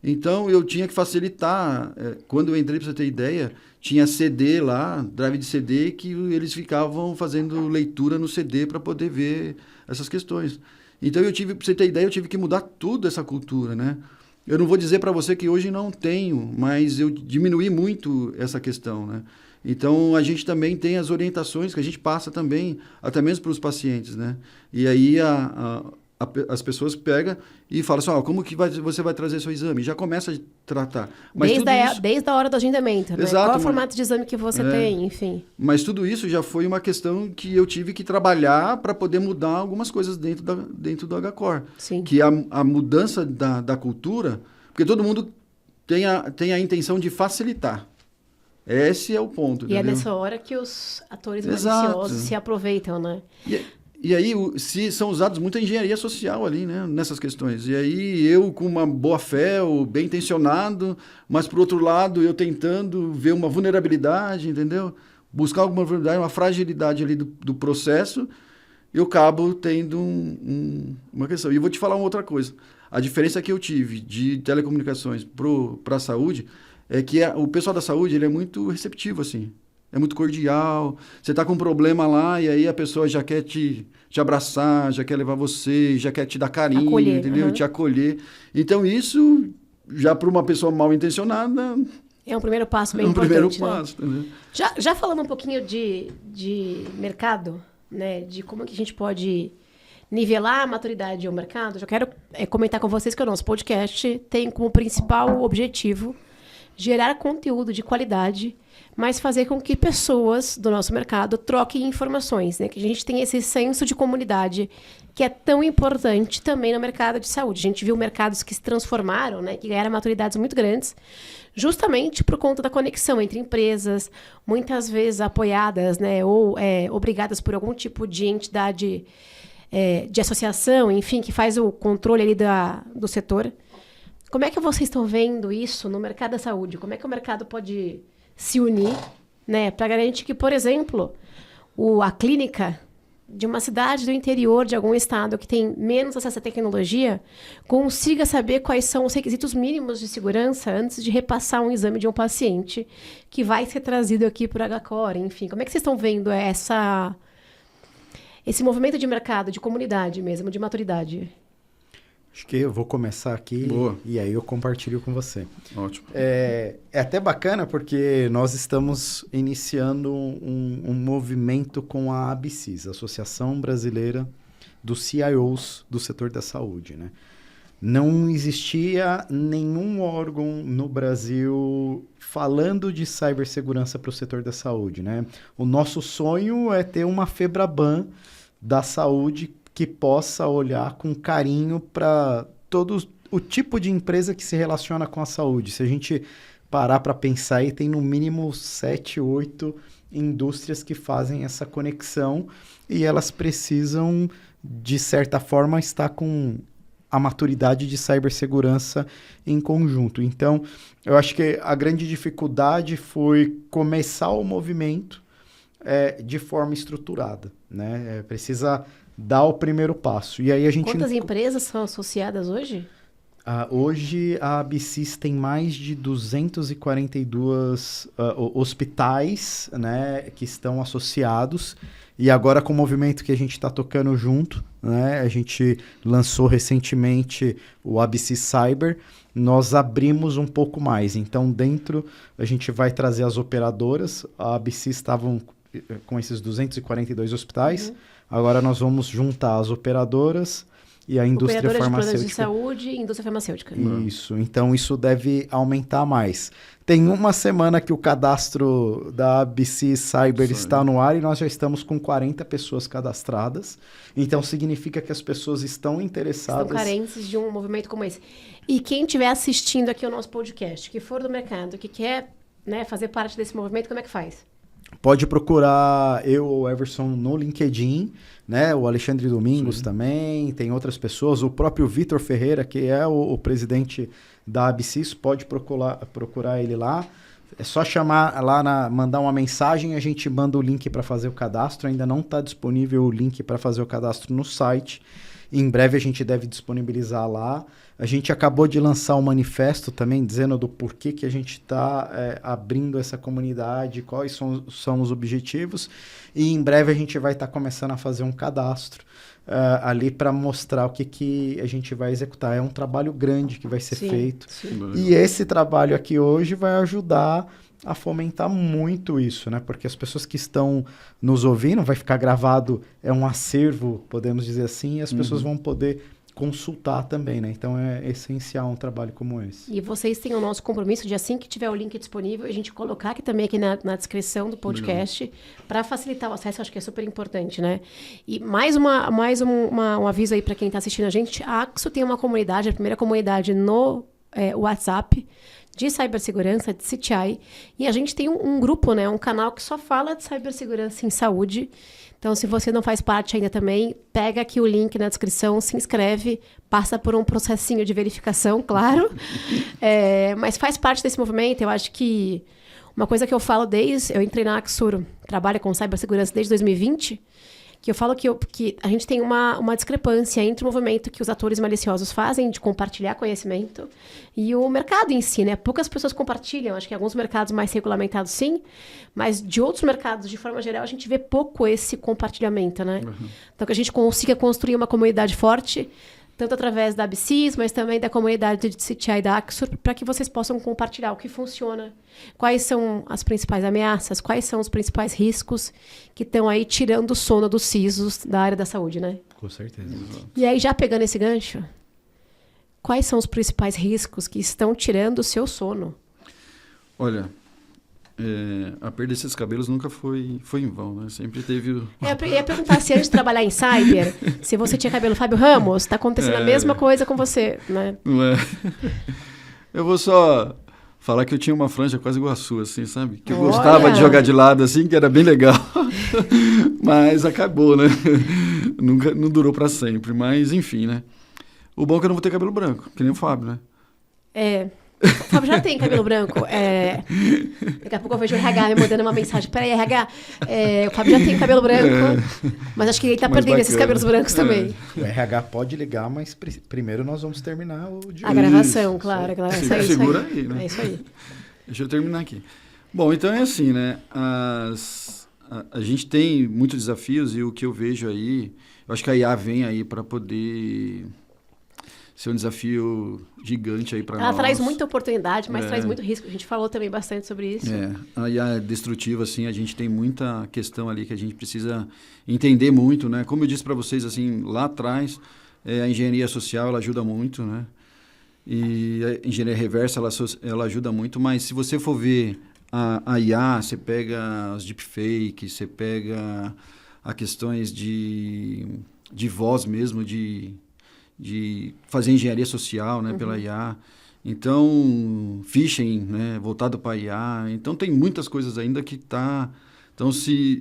[SPEAKER 3] Então, eu tinha que facilitar. Quando eu entrei, para você ter ideia, tinha CD lá, drive de CD, que eles ficavam fazendo leitura no CD para poder ver essas questões. Então, para você ter ideia, eu tive que mudar tudo essa cultura, né? Eu não vou dizer para você que hoje não tenho, mas eu diminuí muito essa questão, né? Então, a gente também tem as orientações que a gente passa também, até mesmo para os pacientes, né? E aí, as pessoas pegam e falam assim, como que você vai trazer seu exame? Já começa a tratar. Mas
[SPEAKER 1] desde a hora do agendamento, né?
[SPEAKER 3] Exato,
[SPEAKER 1] qual o formato de exame que você tem, enfim.
[SPEAKER 3] Mas tudo isso já foi uma questão que eu tive que trabalhar para poder mudar algumas coisas dentro do HCOR.
[SPEAKER 1] Sim.
[SPEAKER 3] Que a mudança da cultura, porque todo mundo tem a intenção de facilitar. Esse é o ponto.
[SPEAKER 1] E
[SPEAKER 3] entendeu?
[SPEAKER 1] É nessa hora que os atores maliciosos se aproveitam, né?
[SPEAKER 3] E aí são usados muita engenharia social ali, né? Nessas questões. E aí eu com uma boa fé, ou bem intencionado, mas por outro lado eu tentando ver uma vulnerabilidade, entendeu? Buscar alguma vulnerabilidade, uma fragilidade ali do processo, eu acabo tendo uma questão. E eu vou te falar uma outra coisa. A diferença que eu tive de telecomunicações para a saúde é que o pessoal da saúde ele é muito receptivo, assim. É muito cordial. Você está com um problema lá e aí a pessoa já quer te abraçar, já quer levar você, já quer te dar carinho,
[SPEAKER 1] acolher,
[SPEAKER 3] entendeu? Te acolher. Então, isso, já para uma pessoa mal intencionada...
[SPEAKER 1] É um primeiro passo bem importante,
[SPEAKER 3] primeiro passo,
[SPEAKER 1] né? Já falando um pouquinho de mercado, né? De como que a gente pode nivelar a maturidade ao mercado, já quero comentar com vocês que o nosso podcast tem como principal objetivo gerar conteúdo de qualidade, mas fazer com que pessoas do nosso mercado troquem informações, né? Que a gente tenha esse senso de comunidade que é tão importante também no mercado de saúde. A gente viu mercados que se transformaram, né? Que ganharam maturidades muito grandes, justamente por conta da conexão entre empresas, muitas vezes apoiadas, né? Ou obrigadas por algum tipo de entidade de associação, enfim, que faz o controle ali do setor. Como é que vocês estão vendo isso no mercado da saúde? Como é que o mercado pode se unir, né, para garantir que, por exemplo, a clínica de uma cidade do interior de algum estado que tem menos acesso à tecnologia consiga saber quais são os requisitos mínimos de segurança antes de repassar um exame de um paciente que vai ser trazido aqui para o HCOR, enfim. Como é que vocês estão vendo esse movimento de mercado, de comunidade mesmo, de maturidade?
[SPEAKER 2] Acho que eu vou começar aqui.
[SPEAKER 3] Boa.
[SPEAKER 2] E aí eu compartilho com você.
[SPEAKER 3] Ótimo.
[SPEAKER 2] É até bacana porque nós estamos iniciando um movimento com a ABCIS, Associação Brasileira dos CIOs do setor da saúde, né? Não existia nenhum órgão no Brasil falando de cibersegurança para o setor da saúde, né? O nosso sonho é ter uma FEBRABAN da saúde que possa olhar com carinho para todo o tipo de empresa que se relaciona com a saúde. Se a gente parar para pensar aí, tem no mínimo 7, 8 indústrias que fazem essa conexão e elas precisam, de certa forma, estar com a maturidade de cibersegurança em conjunto. Então, eu acho que a grande dificuldade foi começar o movimento de forma estruturada, né? Precisa dar o primeiro passo. E aí a gente...
[SPEAKER 1] Quantas empresas são associadas hoje?
[SPEAKER 2] Hoje a ABSYS tem mais de 242 hospitais, né, que estão associados. E agora com o movimento que a gente está tocando junto, né, a gente lançou recentemente o ABSYS Cyber, nós abrimos um pouco mais. Então dentro a gente vai trazer as operadoras, a ABSYS estavam com esses 242 hospitais, agora nós vamos juntar as operadoras e a indústria farmacêutica.
[SPEAKER 1] De saúde e indústria farmacêutica.
[SPEAKER 2] Isso, então isso deve aumentar mais. Tem uma semana que o cadastro da ABSYS Cyber está no ar e nós já estamos com 40 pessoas cadastradas. Então significa que as pessoas estão interessadas.
[SPEAKER 1] Estão carentes de um movimento como esse. E quem estiver assistindo aqui o nosso podcast, que for do mercado, que quer, né, fazer parte desse movimento, como é que faz?
[SPEAKER 2] Pode procurar eu ou o Everson no LinkedIn, né? O Alexandre Domingos também, tem outras pessoas, o próprio Vitor Ferreira, que é o presidente da ABSYS, pode procurar ele lá. É só chamar lá, mandar uma mensagem, a gente manda o link para fazer o cadastro. Ainda não está disponível o link para fazer o cadastro no site. Em breve a gente deve disponibilizar lá. A gente acabou de lançar um manifesto também dizendo do porquê que a gente está abrindo essa comunidade, quais são os objetivos. E em breve a gente vai estar começando a fazer um cadastro ali para mostrar o que a gente vai executar. É um trabalho grande que vai ser feito. Sim. E esse trabalho aqui hoje vai ajudar a fomentar muito isso, né? Porque as pessoas que estão nos ouvindo, vai ficar gravado, é um acervo, podemos dizer assim, e as pessoas vão poder consultar também, né? Então é essencial um trabalho como esse.
[SPEAKER 1] E vocês têm o nosso compromisso de, assim que tiver o link disponível, a gente colocar aqui também aqui na descrição do podcast para facilitar o acesso. Acho que é super importante, né? E mais um aviso aí para quem está assistindo a gente. A Axo tem uma comunidade, a primeira comunidade no WhatsApp de cibersegurança, de CTI, e a gente tem um grupo, né, um canal que só fala de cibersegurança em saúde. Então, se você não faz parte ainda também, pega aqui o link na descrição, se inscreve, passa por um processinho de verificação, claro, mas faz parte desse movimento. Eu acho que uma coisa que eu falo eu entrei na Axuro, trabalho com cibersegurança desde 2020, que eu falo que a gente tem uma discrepância entre o movimento que os atores maliciosos fazem de compartilhar conhecimento e o mercado em si, né? Poucas pessoas compartilham, acho que alguns mercados mais regulamentados sim, mas de outros mercados, de forma geral, a gente vê pouco esse compartilhamento, né? Então, que a gente consiga construir uma comunidade forte, tanto através da ABSYS, mas também da comunidade de CTI da Axur, para que vocês possam compartilhar o que funciona, quais são as principais ameaças, quais são os principais riscos que estão aí tirando o sono dos CISOs da área da saúde, né?
[SPEAKER 2] Com certeza.
[SPEAKER 1] E aí, já pegando esse gancho, quais são os principais riscos que estão tirando o seu sono?
[SPEAKER 3] Olha, a perda desses cabelos nunca foi em vão, né? Sempre teve o...
[SPEAKER 1] Eu ia perguntar se antes de trabalhar em cyber, se você tinha cabelo Fábio Ramos, está acontecendo a mesma coisa com você, né?
[SPEAKER 3] Não é? Eu vou só falar que eu tinha uma franja quase igual a sua, assim, sabe? Que eu gostava de jogar de lado, assim, que era bem legal. Mas acabou, né? Não durou para sempre, mas enfim, né? O bom é que eu não vou ter cabelo branco, que nem o Fábio, né?
[SPEAKER 1] O Fábio já tem cabelo branco. Daqui a pouco eu vejo o RH me mandando uma mensagem. Peraí, RH, o Fábio já tem cabelo branco, mas acho que ele tá perdendo esses cabelos brancos também.
[SPEAKER 2] O RH pode ligar, mas primeiro nós vamos terminar o dia.
[SPEAKER 1] A gravação, claro.
[SPEAKER 3] Segura aí, né?
[SPEAKER 1] É isso aí.
[SPEAKER 3] Deixa eu terminar aqui. Bom, então é assim, né? A gente tem muitos desafios e o que eu vejo aí, eu acho que a IA vem aí para poder ser um desafio gigante aí para nós.
[SPEAKER 1] Ela traz muita oportunidade, mas traz muito risco. A gente falou também bastante sobre isso.
[SPEAKER 3] A IA é destrutiva, assim, a gente tem muita questão ali que a gente precisa entender muito, né? Como eu disse para vocês, assim, lá atrás, a engenharia social, ela ajuda muito, né? E a engenharia reversa, ela ajuda muito, mas se você for ver a IA, você pega os deepfakes, você pega as questões de voz mesmo, de fazer engenharia social, né, pela IA. Então, phishing, né, voltado para a IA. Então, tem muitas coisas ainda que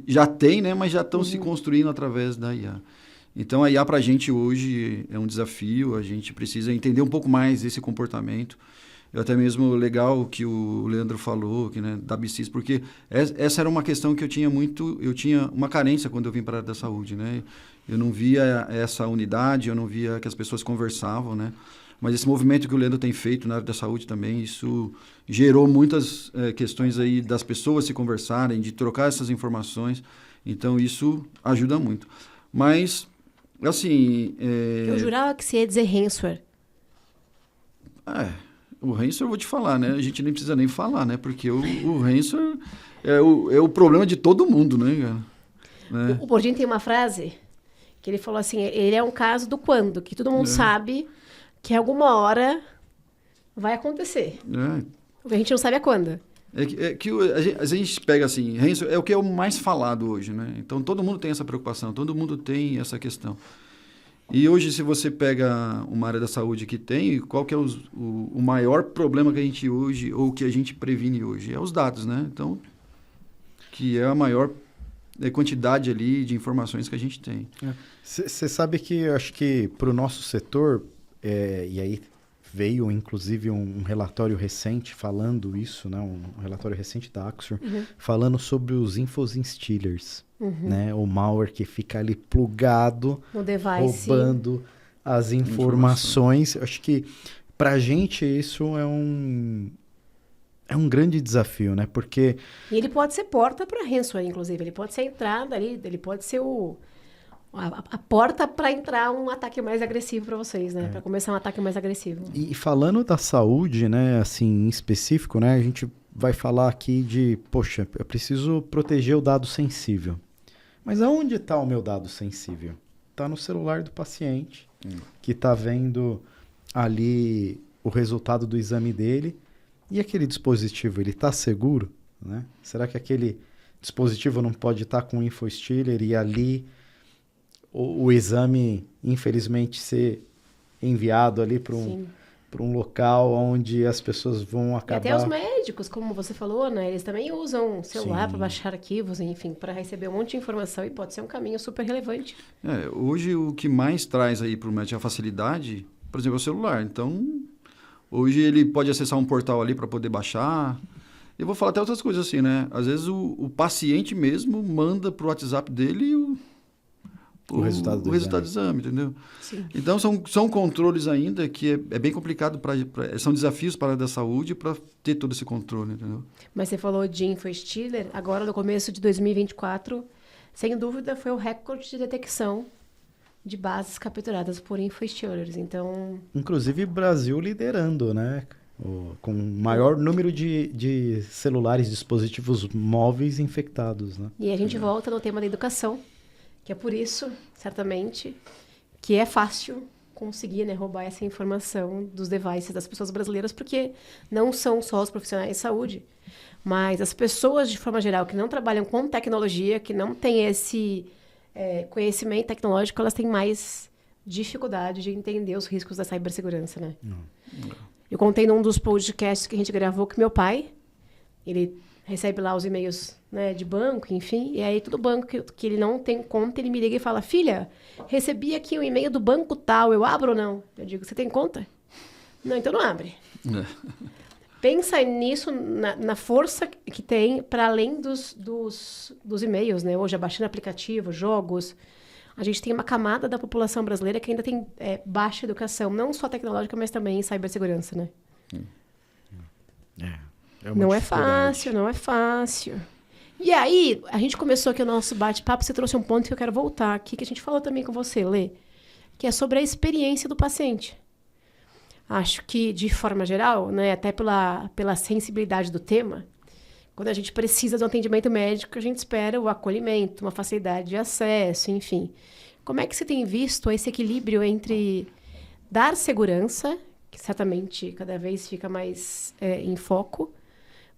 [SPEAKER 3] já tem, né, mas já estão se construindo através da IA. Então, a IA para a gente hoje é um desafio, a gente precisa entender um pouco mais esse comportamento. Eu até mesmo legal o que o Leandro falou, que, né, da BCIS, porque essa era uma questão que eu tinha uma carência quando eu vim para a área da saúde, né? Eu não via essa unidade, eu não via que as pessoas conversavam, né? Mas esse movimento que o Leandro tem feito na área da saúde também, isso gerou muitas questões aí das pessoas se conversarem, de trocar essas informações. Então, isso ajuda muito. Mas, assim...
[SPEAKER 1] Eu jurava que você ia dizer ransomware.
[SPEAKER 3] O ransomware eu vou te falar, né? A gente nem precisa nem falar, né? Porque o ransomware é o problema de todo mundo, né, cara? Né?
[SPEAKER 1] O Bordin tem uma frase que ele falou assim, ele é um caso do quando, que todo mundo sabe que alguma hora vai acontecer. A gente não sabe a quando.
[SPEAKER 3] A gente pega assim, ransomware é o que é o mais falado hoje, né? Então todo mundo tem essa preocupação, todo mundo tem essa questão. E hoje, se você pega uma área da saúde que tem, qual que é o maior problema que a gente hoje, ou que a gente previne hoje? É os dados, né? Então, que é a maior quantidade ali de informações que a gente tem.
[SPEAKER 2] Você sabe que eu acho que para o nosso setor, e aí veio inclusive um relatório recente falando isso, né? Um relatório recente da Axor, falando sobre os infostealers, né? O malware que fica ali plugado,
[SPEAKER 1] no device,
[SPEAKER 2] roubando as informações. Acho que para a gente isso é um grande desafio, né? Porque...
[SPEAKER 1] E ele pode ser porta para ransomware, inclusive. Ele pode ser a entrada ali, ele pode ser a porta para entrar um ataque mais agressivo para vocês, né? Para começar um ataque mais agressivo.
[SPEAKER 2] E falando da saúde, né, assim, em específico, né, a gente vai falar aqui de, poxa, eu preciso proteger o dado sensível. Mas aonde está o meu dado sensível? Está no celular do paciente, que está vendo ali o resultado do exame dele. E aquele dispositivo, ele está seguro? Né? Será que aquele dispositivo não pode estar com um infostealer e ali o exame, infelizmente, ser enviado ali para um local onde as pessoas vão acabar...
[SPEAKER 1] E até os médicos, como você falou, né? Eles também usam celular para baixar arquivos, enfim, para receber um monte de informação e pode ser um caminho super relevante.
[SPEAKER 3] Hoje, o que mais traz aí para o médico a facilidade, por exemplo, é o celular. Então, hoje ele pode acessar um portal ali para poder baixar. Eu vou falar até outras coisas assim, né? Às vezes o paciente mesmo manda para o WhatsApp dele o resultado do exame, entendeu?
[SPEAKER 1] Sim.
[SPEAKER 3] Então, são controles ainda que é bem complicado, são desafios para a área da saúde para ter todo esse controle, entendeu?
[SPEAKER 1] Mas você falou de infostealer, agora no começo de 2024, sem dúvida foi o recorde de detecção de bases capturadas por infostealers, então...
[SPEAKER 2] Inclusive Brasil liderando, né? Com o maior número de celulares, dispositivos móveis infectados, né?
[SPEAKER 1] E a gente volta no tema da educação, que é por isso, certamente, que é fácil conseguir, né, roubar essa informação dos devices das pessoas brasileiras, porque não são só os profissionais de saúde, mas as pessoas, de forma geral, que não trabalham com tecnologia, que não têm esse conhecimento tecnológico, elas têm mais dificuldade de entender os riscos da cibersegurança, né? Eu contei num dos podcasts que a gente gravou que meu pai, ele recebe lá os e-mails, né, de banco, enfim, e aí todo banco que ele não tem conta, ele me liga e fala, filha, recebi aqui um e-mail do banco tal, eu abro ou não? Eu digo, você tem conta? Não, então não abre. Pensa nisso, na força que tem para além dos e-mails, né? Hoje, baixando aplicativo, jogos, a gente tem uma camada da população brasileira que ainda tem baixa educação, não só tecnológica, mas também em cibersegurança, né? Não é fácil, não é fácil. E aí, a gente começou aqui o nosso bate-papo, você trouxe um ponto que eu quero voltar aqui, que a gente falou também com você, Lê, que é sobre a experiência do paciente. Acho que, de forma geral, né, até pela sensibilidade do tema, quando a gente precisa de um atendimento médico, a gente espera o acolhimento, uma facilidade de acesso, enfim. Como é que você tem visto esse equilíbrio entre dar segurança, que certamente cada vez fica mais em foco,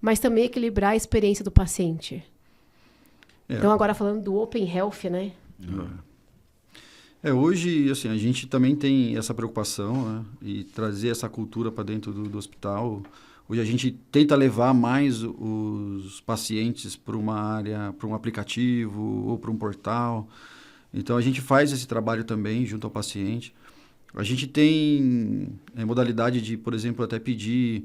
[SPEAKER 1] mas também equilibrar a experiência do paciente? Então, agora falando do Open Health, né?
[SPEAKER 3] Hoje, assim, a gente também tem essa preocupação, né? E trazer essa cultura para dentro do hospital. Hoje a gente tenta levar mais os pacientes para uma área, para um aplicativo ou para um portal. Então, a gente faz esse trabalho também junto ao paciente. A gente tem modalidade de, por exemplo, até pedir,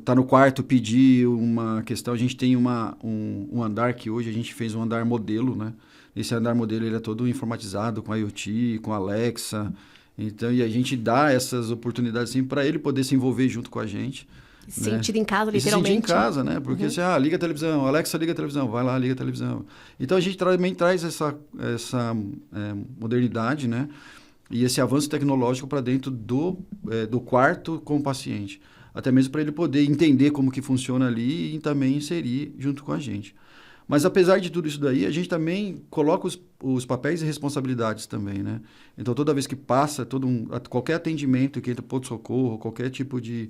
[SPEAKER 3] tá no quarto, pedir uma questão. A gente tem um andar que hoje a gente fez um andar modelo, né? Esse andar modelo ele é todo informatizado com IoT, com Alexa. Então, e a gente dá essas oportunidades assim, para ele poder se envolver junto com a gente.
[SPEAKER 1] Sentido em casa,
[SPEAKER 3] E se sentir em
[SPEAKER 1] literalmente.
[SPEAKER 3] casa, né? Porque você, liga a televisão, Alexa, liga a televisão, vai lá, liga a televisão. Então, a gente também traz essa modernidade, né? E esse avanço tecnológico para dentro do quarto com o paciente. Até mesmo para ele poder entender como que funciona ali e também inserir junto com a gente. Mas apesar de tudo isso daí, a gente também coloca os papéis e responsabilidades também, né? Então, toda vez que passa, qualquer atendimento que entra por socorro, qualquer tipo de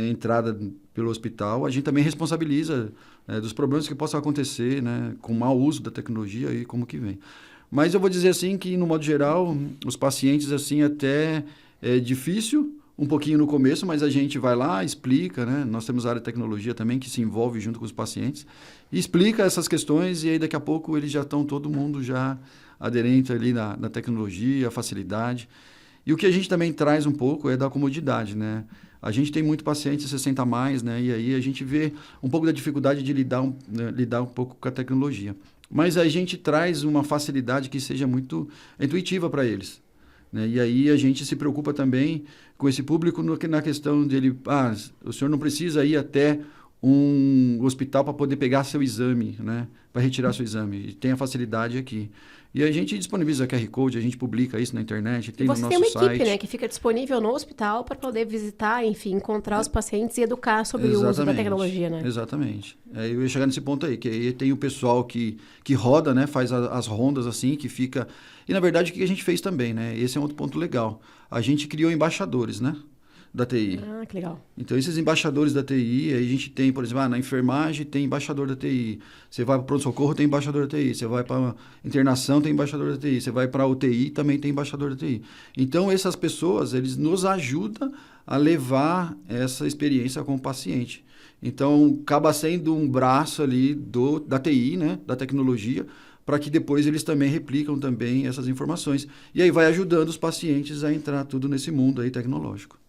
[SPEAKER 3] entrada pelo hospital, a gente também responsabiliza dos problemas que possam acontecer, né? Com mau uso da tecnologia e como que vem. Mas eu vou dizer assim que, no modo geral, os pacientes, assim, até é difícil, um pouquinho no começo, mas a gente vai lá, explica, né? Nós temos a área de tecnologia também que se envolve junto com os pacientes e explica essas questões e aí daqui a pouco eles já estão todo mundo já aderente ali na tecnologia, facilidade. E o que a gente também traz um pouco é da comodidade, né? A gente tem muito paciente 60 a mais, né? E aí a gente vê um pouco da dificuldade de lidar um pouco com a tecnologia. Mas a gente traz uma facilidade que seja muito intuitiva para eles. Né? E aí a gente se preocupa também com esse público na questão dele, o senhor não precisa ir até um hospital para poder pegar seu exame, né? Para retirar seu exame. E tem a facilidade aqui. E a gente disponibiliza QR Code, a gente publica isso na internet, tem no nosso site.
[SPEAKER 1] Você tem uma equipe, né, que fica disponível no hospital para poder visitar, enfim, encontrar os pacientes e educar sobre o uso da tecnologia, né?
[SPEAKER 3] Exatamente. Eu ia chegar nesse ponto aí, que aí tem o pessoal que roda, né, faz as rondas assim, que fica... E, na verdade, o que a gente fez também, né? Esse é um outro ponto legal. A gente criou embaixadores, né? Da TI.
[SPEAKER 1] Ah, que legal.
[SPEAKER 3] Então, esses embaixadores da TI, aí a gente tem, por exemplo, na enfermagem tem embaixador da TI. Você vai para o pronto-socorro, tem embaixador da TI. Você vai para internação, tem embaixador da TI. Você vai para a UTI, também tem embaixador da TI. Então, essas pessoas, eles nos ajudam a levar essa experiência com o paciente. Então, acaba sendo um braço ali da TI, né? Da tecnologia, para que depois eles também replicam também essas informações. E aí vai ajudando os pacientes a entrar tudo nesse mundo aí tecnológico.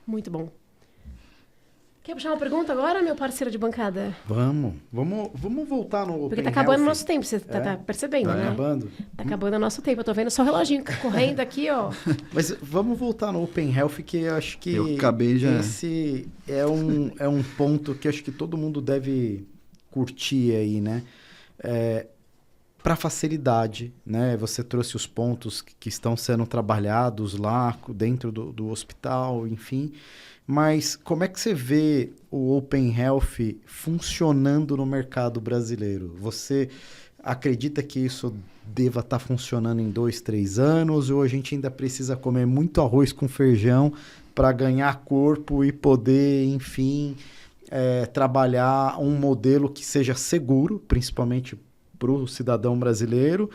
[SPEAKER 1] Muito bom. Quer puxar uma pergunta agora, meu parceiro de bancada?
[SPEAKER 2] Vamos voltar no
[SPEAKER 1] Porque
[SPEAKER 2] Open
[SPEAKER 1] tá acabando o
[SPEAKER 2] Health.
[SPEAKER 1] nosso tempo, você tá percebendo,
[SPEAKER 2] Tá
[SPEAKER 1] né?
[SPEAKER 2] acabando.
[SPEAKER 1] Tá acabando o nosso tempo. Eu tô vendo só o reloginho correndo aqui, ó.
[SPEAKER 2] Mas vamos voltar no Open Health, que eu acho que
[SPEAKER 3] Eu acabei já.
[SPEAKER 2] esse é um ponto que acho que todo mundo deve curtir aí, né? Para facilidade, né? Você trouxe os pontos que estão sendo trabalhados lá dentro do hospital, enfim. Mas como é que você vê o Open Health funcionando no mercado brasileiro? Você acredita que isso deva estar funcionando em 2, 3 anos? Ou a gente ainda precisa comer muito arroz com feijão para ganhar corpo e poder, enfim, trabalhar um modelo que seja seguro, principalmente para o cidadão brasileiro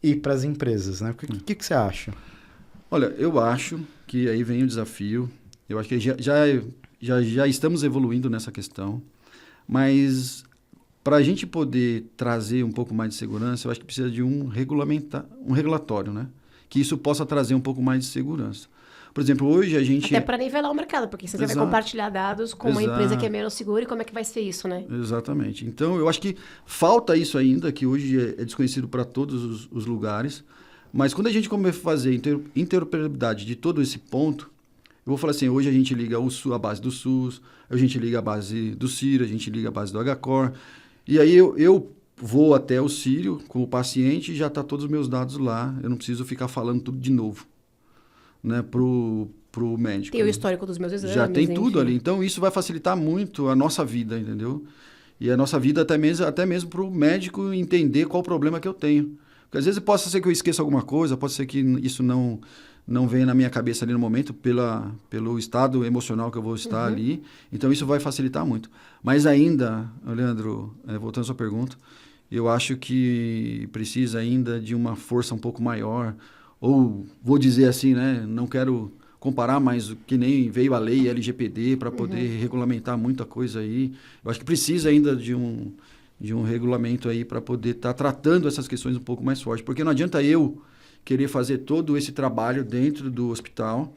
[SPEAKER 2] e para as empresas, né? O que você acha?
[SPEAKER 3] Olha, eu acho que aí vem o desafio. Eu acho que já estamos evoluindo nessa questão, mas para a gente poder trazer um pouco mais de segurança, eu acho que precisa de um regulatório, né? Que isso possa trazer um pouco mais de segurança. Por exemplo, hoje a gente...
[SPEAKER 1] Até para nivelar o mercado, porque você vai compartilhar dados com uma empresa que é menos segura e como é que vai ser isso, né?
[SPEAKER 3] Exatamente. Então, eu acho que falta isso ainda, que hoje é desconhecido para todos os lugares. Mas quando a gente começa a fazer interoperabilidade de todo esse ponto, eu vou falar assim, hoje a gente liga a base do SUS, a gente liga a base do Ciro, a gente liga a base do HCOR, e aí eu vou até o Ciro com o paciente e já está todos os meus dados lá, eu não preciso ficar falando tudo de novo, né, pro médico.
[SPEAKER 1] Tem o histórico dos meus exames.
[SPEAKER 3] Já tem
[SPEAKER 1] enfim.
[SPEAKER 3] tudo ali, então isso vai facilitar muito a nossa vida, entendeu? E a nossa vida até mesmo para o médico entender qual o problema que eu tenho. Porque às vezes pode ser que eu esqueça alguma coisa, pode ser que isso não venha na minha cabeça ali no momento pelo estado emocional que eu vou estar ali. Então, isso vai facilitar muito. Mas ainda, Leandro, voltando à sua pergunta, eu acho que precisa ainda de uma força um pouco maior, ou vou dizer assim, né? Não quero comparar, mas que nem veio a lei LGPD para poder regulamentar muita coisa aí. Eu acho que precisa ainda de um regulamento aí para poder estar tratando essas questões um pouco mais forte. Porque não adianta eu querer fazer todo esse trabalho dentro do hospital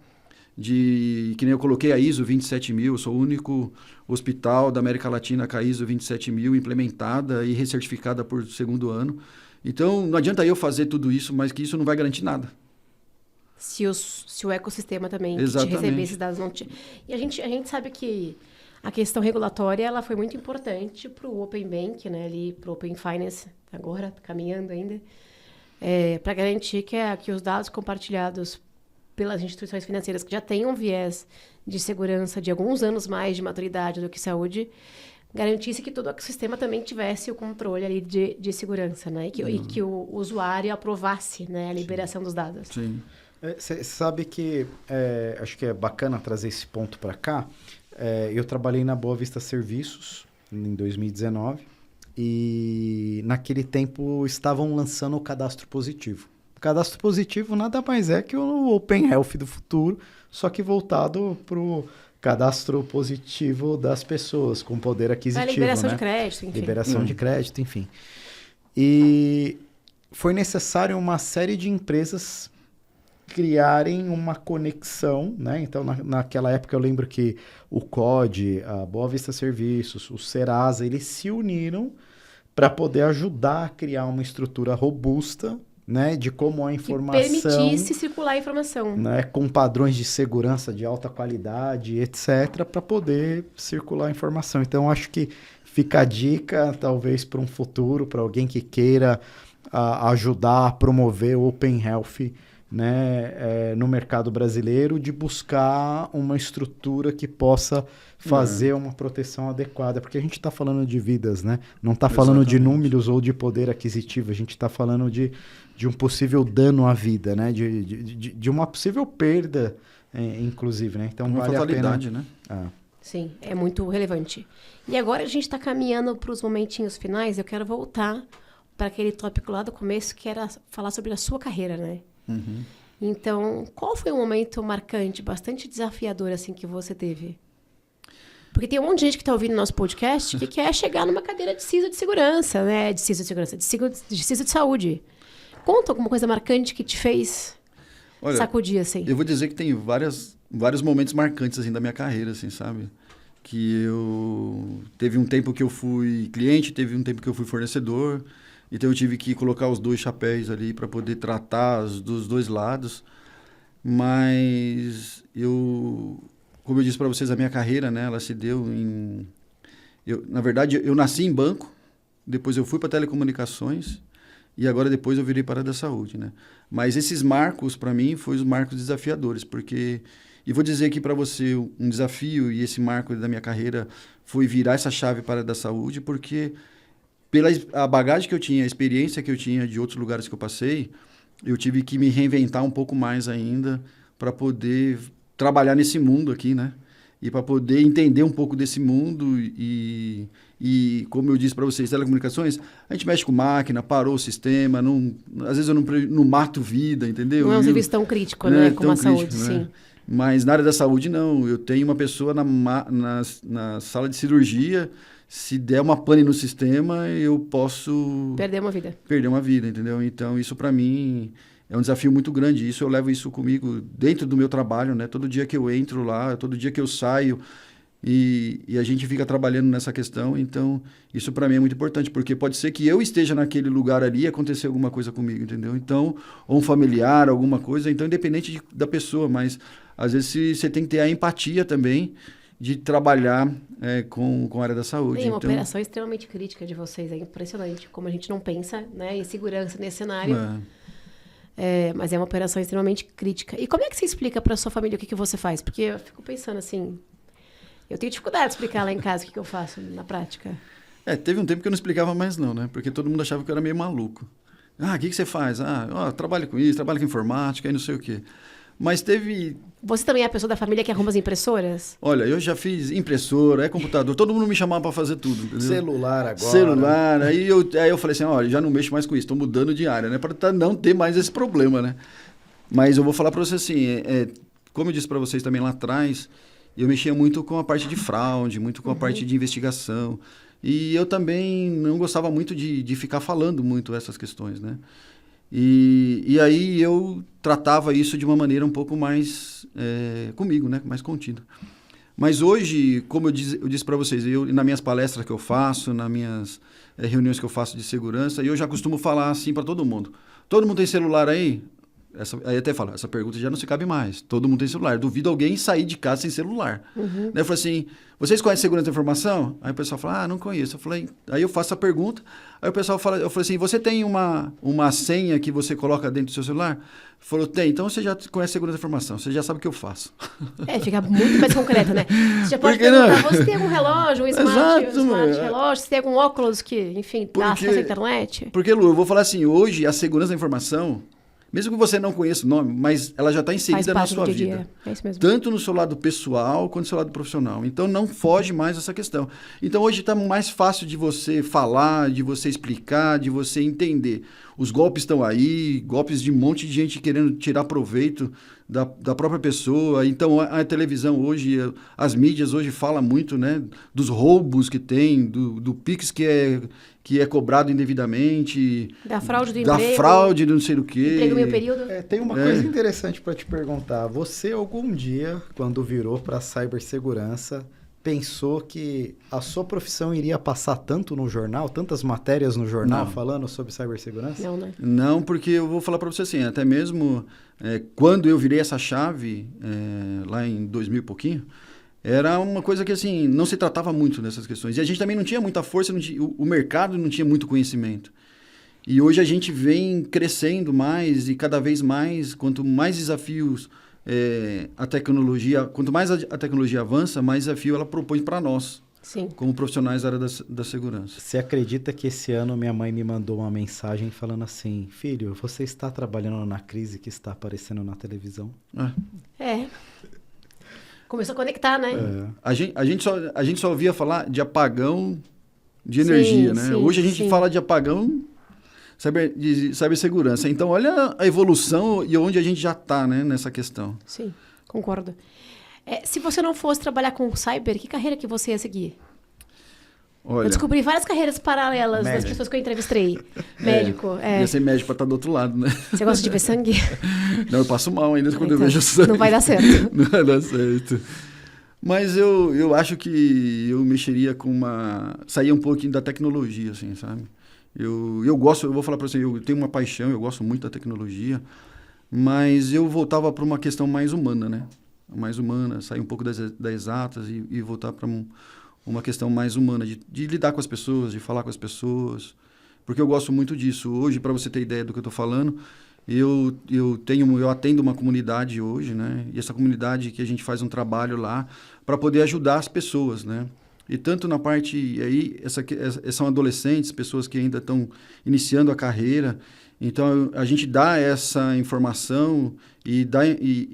[SPEAKER 3] que nem eu coloquei a ISO 27000, eu sou o único hospital da América Latina com a ISO 27000 implementada e recertificada por segundo ano. Então, não adianta eu fazer tudo isso, mas que isso não vai garantir nada.
[SPEAKER 1] Se o ecossistema também que te
[SPEAKER 3] Exatamente.
[SPEAKER 1] receber esses dados não te... E a gente sabe que a questão regulatória ela foi muito importante para o Open Bank, né, ali para o Open Finance, agora caminhando ainda, para garantir que os dados compartilhados pelas instituições financeiras que já têm um viés de segurança de alguns anos mais de maturidade do que saúde, garantisse que todo o ecossistema também tivesse o controle ali de segurança, né, e que o usuário aprovasse, né, a liberação dos dados.
[SPEAKER 3] Sim.
[SPEAKER 2] Você sabe que, acho que é bacana trazer esse ponto para cá. Eu trabalhei na Boa Vista Serviços em 2019 e naquele tempo estavam lançando o cadastro positivo. O cadastro positivo nada mais é que o Open Health do futuro, só que voltado para o cadastro positivo das pessoas, com poder aquisitivo. A
[SPEAKER 1] liberação,
[SPEAKER 2] né?
[SPEAKER 1] De crédito, enfim.
[SPEAKER 2] Liberação de crédito, enfim. E foi necessário uma série de empresas criarem uma conexão, né? Então, naquela época eu lembro que o COD, a Boa Vista Serviços, o Serasa, eles se uniram para poder ajudar a criar uma estrutura robusta, né? De como a informação...
[SPEAKER 1] Que permitisse circular a informação.
[SPEAKER 2] Né? Com padrões de segurança de alta qualidade, etc., para poder circular a informação. Então, acho que fica a dica, talvez, para um futuro, para alguém que queira ajudar a promover o Open Health, né, no mercado brasileiro, de buscar uma estrutura que possa fazer uma proteção adequada, porque a gente está falando de vidas, né? Não está falando de números ou de poder aquisitivo, a gente está falando de um possível dano à vida, né? De uma possível perda, inclusive, né? Então
[SPEAKER 3] uma
[SPEAKER 2] vale
[SPEAKER 3] fatalidade,
[SPEAKER 2] a pena,
[SPEAKER 3] né?
[SPEAKER 1] Sim, é muito relevante. E agora a gente está caminhando para os momentinhos finais, eu quero voltar para aquele tópico lá do começo, que era falar sobre a sua carreira, né?
[SPEAKER 3] Uhum.
[SPEAKER 1] Então, qual foi um momento marcante, bastante desafiador, assim, que você teve? Porque tem um monte de gente que está ouvindo nosso podcast que quer chegar numa cadeira de CISO de segurança, né? De CISO de segurança, de CISO de saúde. Conta alguma coisa marcante que te fez sacudir, assim.
[SPEAKER 3] Eu vou dizer que tem vários momentos marcantes, assim, da minha carreira, assim, sabe? Que teve um tempo que eu fui cliente, teve um tempo que eu fui fornecedor. Então, eu tive que colocar os dois chapéus ali para poder tratar dos dois lados. Mas como eu disse para vocês, a minha carreira, né, ela se deu na verdade, eu nasci em banco, depois eu fui para telecomunicações e agora depois eu virei para a área da saúde, né? Mas esses marcos, para mim, foram os marcos desafiadores, porque... E vou dizer aqui para você, um desafio e esse marco da minha carreira foi virar essa chave para a área da saúde, porque... Pela a bagagem que eu tinha, a experiência que eu tinha de outros lugares que eu passei, eu tive que me reinventar um pouco mais ainda para poder trabalhar nesse mundo aqui, né? E para poder entender um pouco desse mundo e como eu disse para vocês, telecomunicações, a gente mexe com máquina, parou o sistema, às vezes eu não mato vida, entendeu?
[SPEAKER 1] Não é um serviço tão crítico, né? Como a saúde,
[SPEAKER 3] né?
[SPEAKER 1] sim.
[SPEAKER 3] Mas na área da saúde, não. Eu tenho uma pessoa na sala de cirurgia... Se der uma pane no sistema, eu posso...
[SPEAKER 1] Perder uma vida.
[SPEAKER 3] Perder uma vida, entendeu? Então, isso para mim é um desafio muito grande. Eu levo isso comigo dentro do meu trabalho, né? Todo dia que eu entro lá, todo dia que eu saio e a gente fica trabalhando nessa questão. Então, isso para mim é muito importante, porque pode ser que eu esteja naquele lugar ali e acontecer alguma coisa comigo, entendeu? Então, ou um familiar, alguma coisa. Então, independente da pessoa, mas às vezes você tem que ter a empatia também de trabalhar com a área da saúde.
[SPEAKER 1] Tem uma operação extremamente crítica de vocês, é impressionante como a gente não pensa, né, em segurança nesse cenário. Mas é uma operação extremamente crítica. E como é que você explica para sua família o que você faz? Porque eu fico pensando assim, eu tenho dificuldade de explicar lá em casa o que eu faço na prática.
[SPEAKER 3] Teve um tempo que eu não explicava mais não, né? Porque todo mundo achava que eu era meio maluco. O que você faz? Trabalho com isso, trabalho com informática e não sei o quê. Mas teve...
[SPEAKER 1] Você também é a pessoa da família que arruma as impressoras?
[SPEAKER 3] Olha, eu já fiz impressora, computador, todo mundo me chamava para fazer tudo, entendeu?
[SPEAKER 2] Celular agora.
[SPEAKER 3] Celular, aí eu falei assim, olha, já não mexo mais com isso, estou mudando de área, né? Para não ter mais esse problema, né? Mas eu vou falar para você assim, como eu disse para vocês também lá atrás, eu mexia muito com a parte de fraude, muito com a parte de investigação. E eu também não gostava muito de ficar falando muito essas questões, né? E aí eu tratava isso de uma maneira um pouco mais comigo, né? Mais contida. Mas hoje, como eu disse para vocês, nas minhas palestras que eu faço, nas minhas reuniões que eu faço de segurança, eu já costumo falar assim para todo mundo. Todo mundo tem celular aí? Aí até falo, essa pergunta já não se cabe mais. Todo mundo tem celular. Duvido alguém sair de casa sem celular. Daí eu falei assim, vocês conhecem segurança da informação? Aí o pessoal fala, não conheço. Aí eu faço a pergunta, aí o pessoal fala, eu falei assim, você tem uma senha que você coloca dentro do seu celular? Falou, tem. Então você já conhece segurança da informação, você já sabe o que eu faço.
[SPEAKER 1] Fica muito mais concreto, né? Você já pode perguntar, você tem algum relógio, um smart relógio, você tem algum óculos que, enfim, dá acesso à internet?
[SPEAKER 3] Porque, Lu, eu vou falar assim, hoje a segurança da informação, mesmo que você não conheça o nome, mas ela já está inserida na sua vida.
[SPEAKER 1] É isso mesmo.
[SPEAKER 3] Tanto no seu lado pessoal quanto no seu lado profissional. Então, não foge mais essa questão. Então, hoje está mais fácil de você falar, de você explicar, de você entender. Os golpes estão aí, golpes de um monte de gente querendo tirar proveito da própria pessoa. Então, a televisão hoje, as mídias hoje falam muito, né, dos roubos que tem, do Pix que é cobrado indevidamente.
[SPEAKER 1] Da fraude do emprego.
[SPEAKER 3] Da fraude do não sei o quê.
[SPEAKER 1] Emprego meio período.
[SPEAKER 2] Tem uma coisa interessante para te perguntar. Você, algum dia, quando virou para a cibersegurança, pensou que a sua profissão iria passar tanto no jornal, tantas matérias no jornal falando sobre cibersegurança?
[SPEAKER 1] Não, né?
[SPEAKER 3] Não, porque eu vou falar para você assim, até mesmo quando eu virei essa chave, lá em 2000 e pouquinho, era uma coisa que, assim, não se tratava muito dessas questões. E a gente também não tinha muita força, o mercado não tinha muito conhecimento. E hoje a gente vem crescendo mais e cada vez mais, quanto mais desafios quanto mais a tecnologia avança, mais desafio ela propõe para nós.
[SPEAKER 1] Sim.
[SPEAKER 3] Como profissionais da área da segurança.
[SPEAKER 2] Você acredita que esse ano minha mãe me mandou uma mensagem falando assim, filho, você está trabalhando na crise que está aparecendo na televisão?
[SPEAKER 1] Começou a conectar, né?
[SPEAKER 3] A gente só ouvia falar de apagão de energia, né?
[SPEAKER 1] Sim,
[SPEAKER 3] hoje a gente fala de apagão de cibersegurança. Então, olha a evolução e onde a gente já está, né, nessa questão.
[SPEAKER 1] Sim, concordo. Se você não fosse trabalhar com cyber, que carreira que você ia seguir?
[SPEAKER 3] Olha,
[SPEAKER 1] eu descobri várias carreiras paralelas das pessoas que eu entrevistei. Médico.
[SPEAKER 3] Ia ser médico para estar do outro lado, né?
[SPEAKER 1] Você gosta de ver sangue?
[SPEAKER 3] Não, eu passo mal ainda quando eu vejo sangue.
[SPEAKER 1] Não vai dar certo.
[SPEAKER 3] Não vai dar certo. Mas eu acho que eu mexeria saía um pouquinho da tecnologia, assim, sabe? Eu gosto, eu vou falar para você, eu tenho uma paixão, eu gosto muito da tecnologia, mas eu voltava para uma questão mais humana, né? Mais humana, sair um pouco das exatas e voltar para uma questão mais humana, de lidar com as pessoas, de falar com as pessoas, porque eu gosto muito disso. Hoje, para você ter ideia do que eu estou falando, eu atendo uma comunidade hoje, né? E essa comunidade que a gente faz um trabalho lá para poder ajudar as pessoas, né? E tanto na parte aí, são adolescentes, pessoas que ainda estão iniciando a carreira. Então, a gente dá essa informação e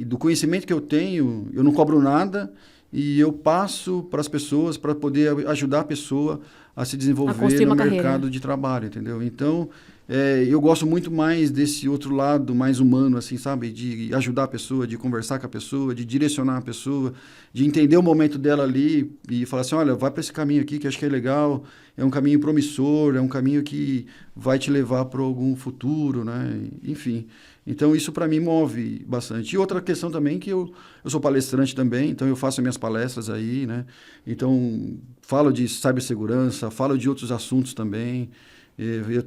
[SPEAKER 3] do conhecimento que eu tenho, eu não cobro nada e eu passo para as pessoas para poder ajudar a pessoa a se desenvolver no mercado de trabalho, entendeu? Então, eu gosto muito mais desse outro lado mais humano, assim, sabe? De ajudar a pessoa, de conversar com a pessoa, de direcionar a pessoa, de entender o momento dela ali e falar assim, olha, vai para esse caminho aqui que acho que é legal, é um caminho promissor, é um caminho que vai te levar para algum futuro, né? Enfim, então isso para mim move bastante. E outra questão também que eu sou palestrante também, então eu faço minhas palestras aí, né? Então, falo de cibersegurança, falo de outros assuntos também. Eu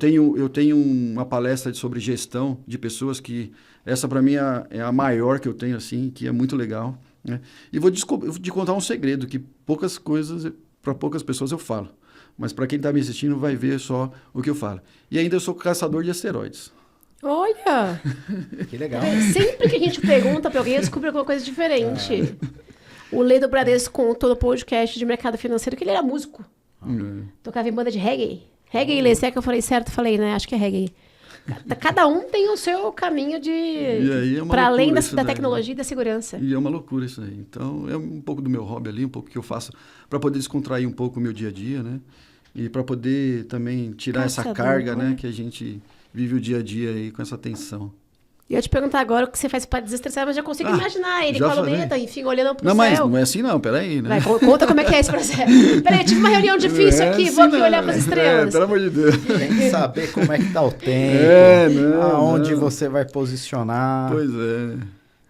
[SPEAKER 3] tenho uma palestra sobre gestão de pessoas que essa para mim é a maior que eu tenho, assim, que é muito legal, né? E vou te contar um segredo, que para poucas pessoas eu falo, mas para quem está me assistindo vai ver só o que eu falo. E ainda eu sou caçador de asteroides.
[SPEAKER 1] Olha!
[SPEAKER 2] Que legal.
[SPEAKER 1] Sempre que a gente pergunta para alguém, descobre alguma coisa diferente. O Lê do Bradesco contou no podcast de mercado financeiro que ele era músico. Tocava em banda de reggae. Reggae, Lê, se é que eu falei certo, falei, né? Acho que é reggae. Cada um tem o seu caminho para além da tecnologia e da segurança.
[SPEAKER 3] E é uma loucura isso aí. Então, é um pouco do meu hobby ali, um pouco que eu faço para poder descontrair um pouco o meu dia a dia, né? E para poder também tirar essa carga, né? Que a gente vive o dia a dia aí com essa tensão.
[SPEAKER 1] E eu te perguntar agora o que você faz para desestressar, mas já consigo imaginar ele com a luneta, enfim, olhando pro céu.
[SPEAKER 3] Não, mas não é assim não, peraí, né?
[SPEAKER 1] Vai, conta como é que é esse processo. Peraí, eu tive uma reunião difícil aqui, vou aqui olhar para as estrelas.
[SPEAKER 3] Pelo amor de Deus.
[SPEAKER 2] Tem que saber como é que tá o tempo, aonde você vai posicionar.
[SPEAKER 3] Pois é.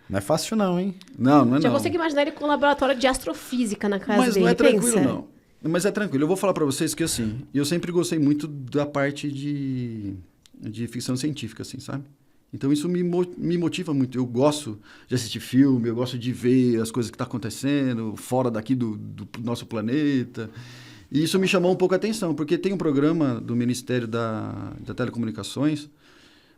[SPEAKER 2] Não é fácil não, hein?
[SPEAKER 3] Não é
[SPEAKER 1] Já
[SPEAKER 3] não.
[SPEAKER 1] consigo imaginar ele com um laboratório de astrofísica na casa
[SPEAKER 3] Mas
[SPEAKER 1] dele.
[SPEAKER 3] não é tranquilo,
[SPEAKER 1] pensa.
[SPEAKER 3] não. Mas é tranquilo. Eu vou falar pra vocês que, assim, eu sempre gostei muito da parte de ficção científica, assim, sabe? Então isso me motiva muito. Eu gosto de assistir filme, eu gosto de ver as coisas que estão acontecendo fora daqui do nosso planeta. E isso me chamou um pouco a atenção, porque tem um programa do Ministério da Telecomunicações,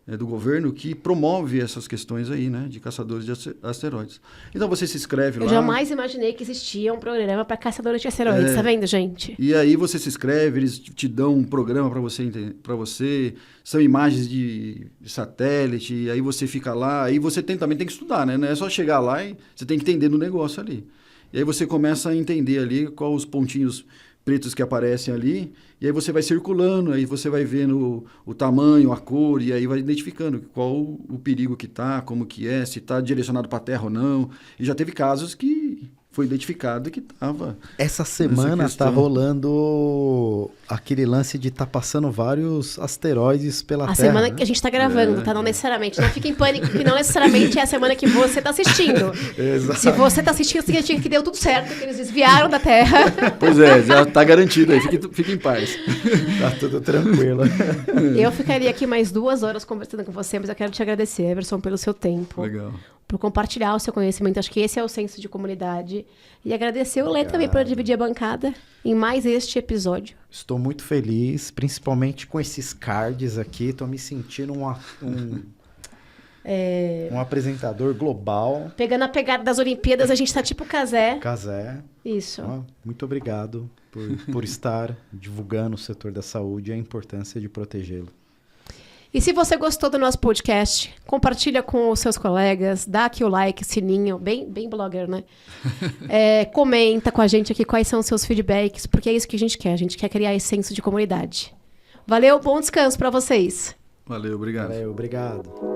[SPEAKER 3] do governo, que promove essas questões aí, né, de caçadores de asteroides. Então você se inscreve lá.
[SPEAKER 1] Eu jamais imaginei que existia um programa para caçadores de asteroides, tá vendo, gente?
[SPEAKER 3] E aí você se inscreve, eles te dão um programa para você, são imagens de satélite, e aí você fica lá, aí você também tem que estudar, né? Não é só chegar lá e você tem que entender do negócio ali. E aí você começa a entender ali quais os pontinhos pretos que aparecem ali, e aí você vai circulando, aí você vai vendo o tamanho, a cor, e aí vai identificando qual o perigo que tá, como que é, se tá direcionado para a Terra ou não. E já teve casos que foi identificado que tava.
[SPEAKER 2] Essa semana tá rolando aquele lance de tá passando vários asteroides pela Terra.
[SPEAKER 1] A semana
[SPEAKER 2] né?
[SPEAKER 1] que a gente tá gravando, tá? Não necessariamente. Não fique em pânico, que não necessariamente é a semana que você tá assistindo.
[SPEAKER 2] Exato.
[SPEAKER 1] Se você tá assistindo, significa que deu tudo certo, que eles desviaram da Terra.
[SPEAKER 3] Pois é, já tá garantido aí, fique em paz.
[SPEAKER 2] Tá tudo tranquilo.
[SPEAKER 1] Eu ficaria aqui mais 2 horas conversando com você, mas eu quero te agradecer, Everson, pelo seu tempo.
[SPEAKER 3] Legal.
[SPEAKER 1] Por compartilhar o seu conhecimento. Acho que esse é o senso de comunidade. E agradecer o Lê também por dividir a bancada em mais este episódio.
[SPEAKER 2] Estou muito feliz, principalmente com esses cards aqui. Estou me sentindo um apresentador global.
[SPEAKER 1] Pegando a pegada das Olimpíadas, a gente tá tipo Cazé.
[SPEAKER 2] Cazé.
[SPEAKER 1] Isso.
[SPEAKER 2] Muito obrigado por estar divulgando o setor da saúde e a importância de protegê-lo.
[SPEAKER 1] E se você gostou do nosso podcast, compartilha com os seus colegas, dá aqui o like, sininho, bem blogger, né? Comenta com a gente aqui quais são os seus feedbacks, porque é isso que a gente quer criar esse senso de comunidade. Valeu, bom descanso para vocês.
[SPEAKER 3] Valeu, obrigado.
[SPEAKER 2] Valeu, obrigado.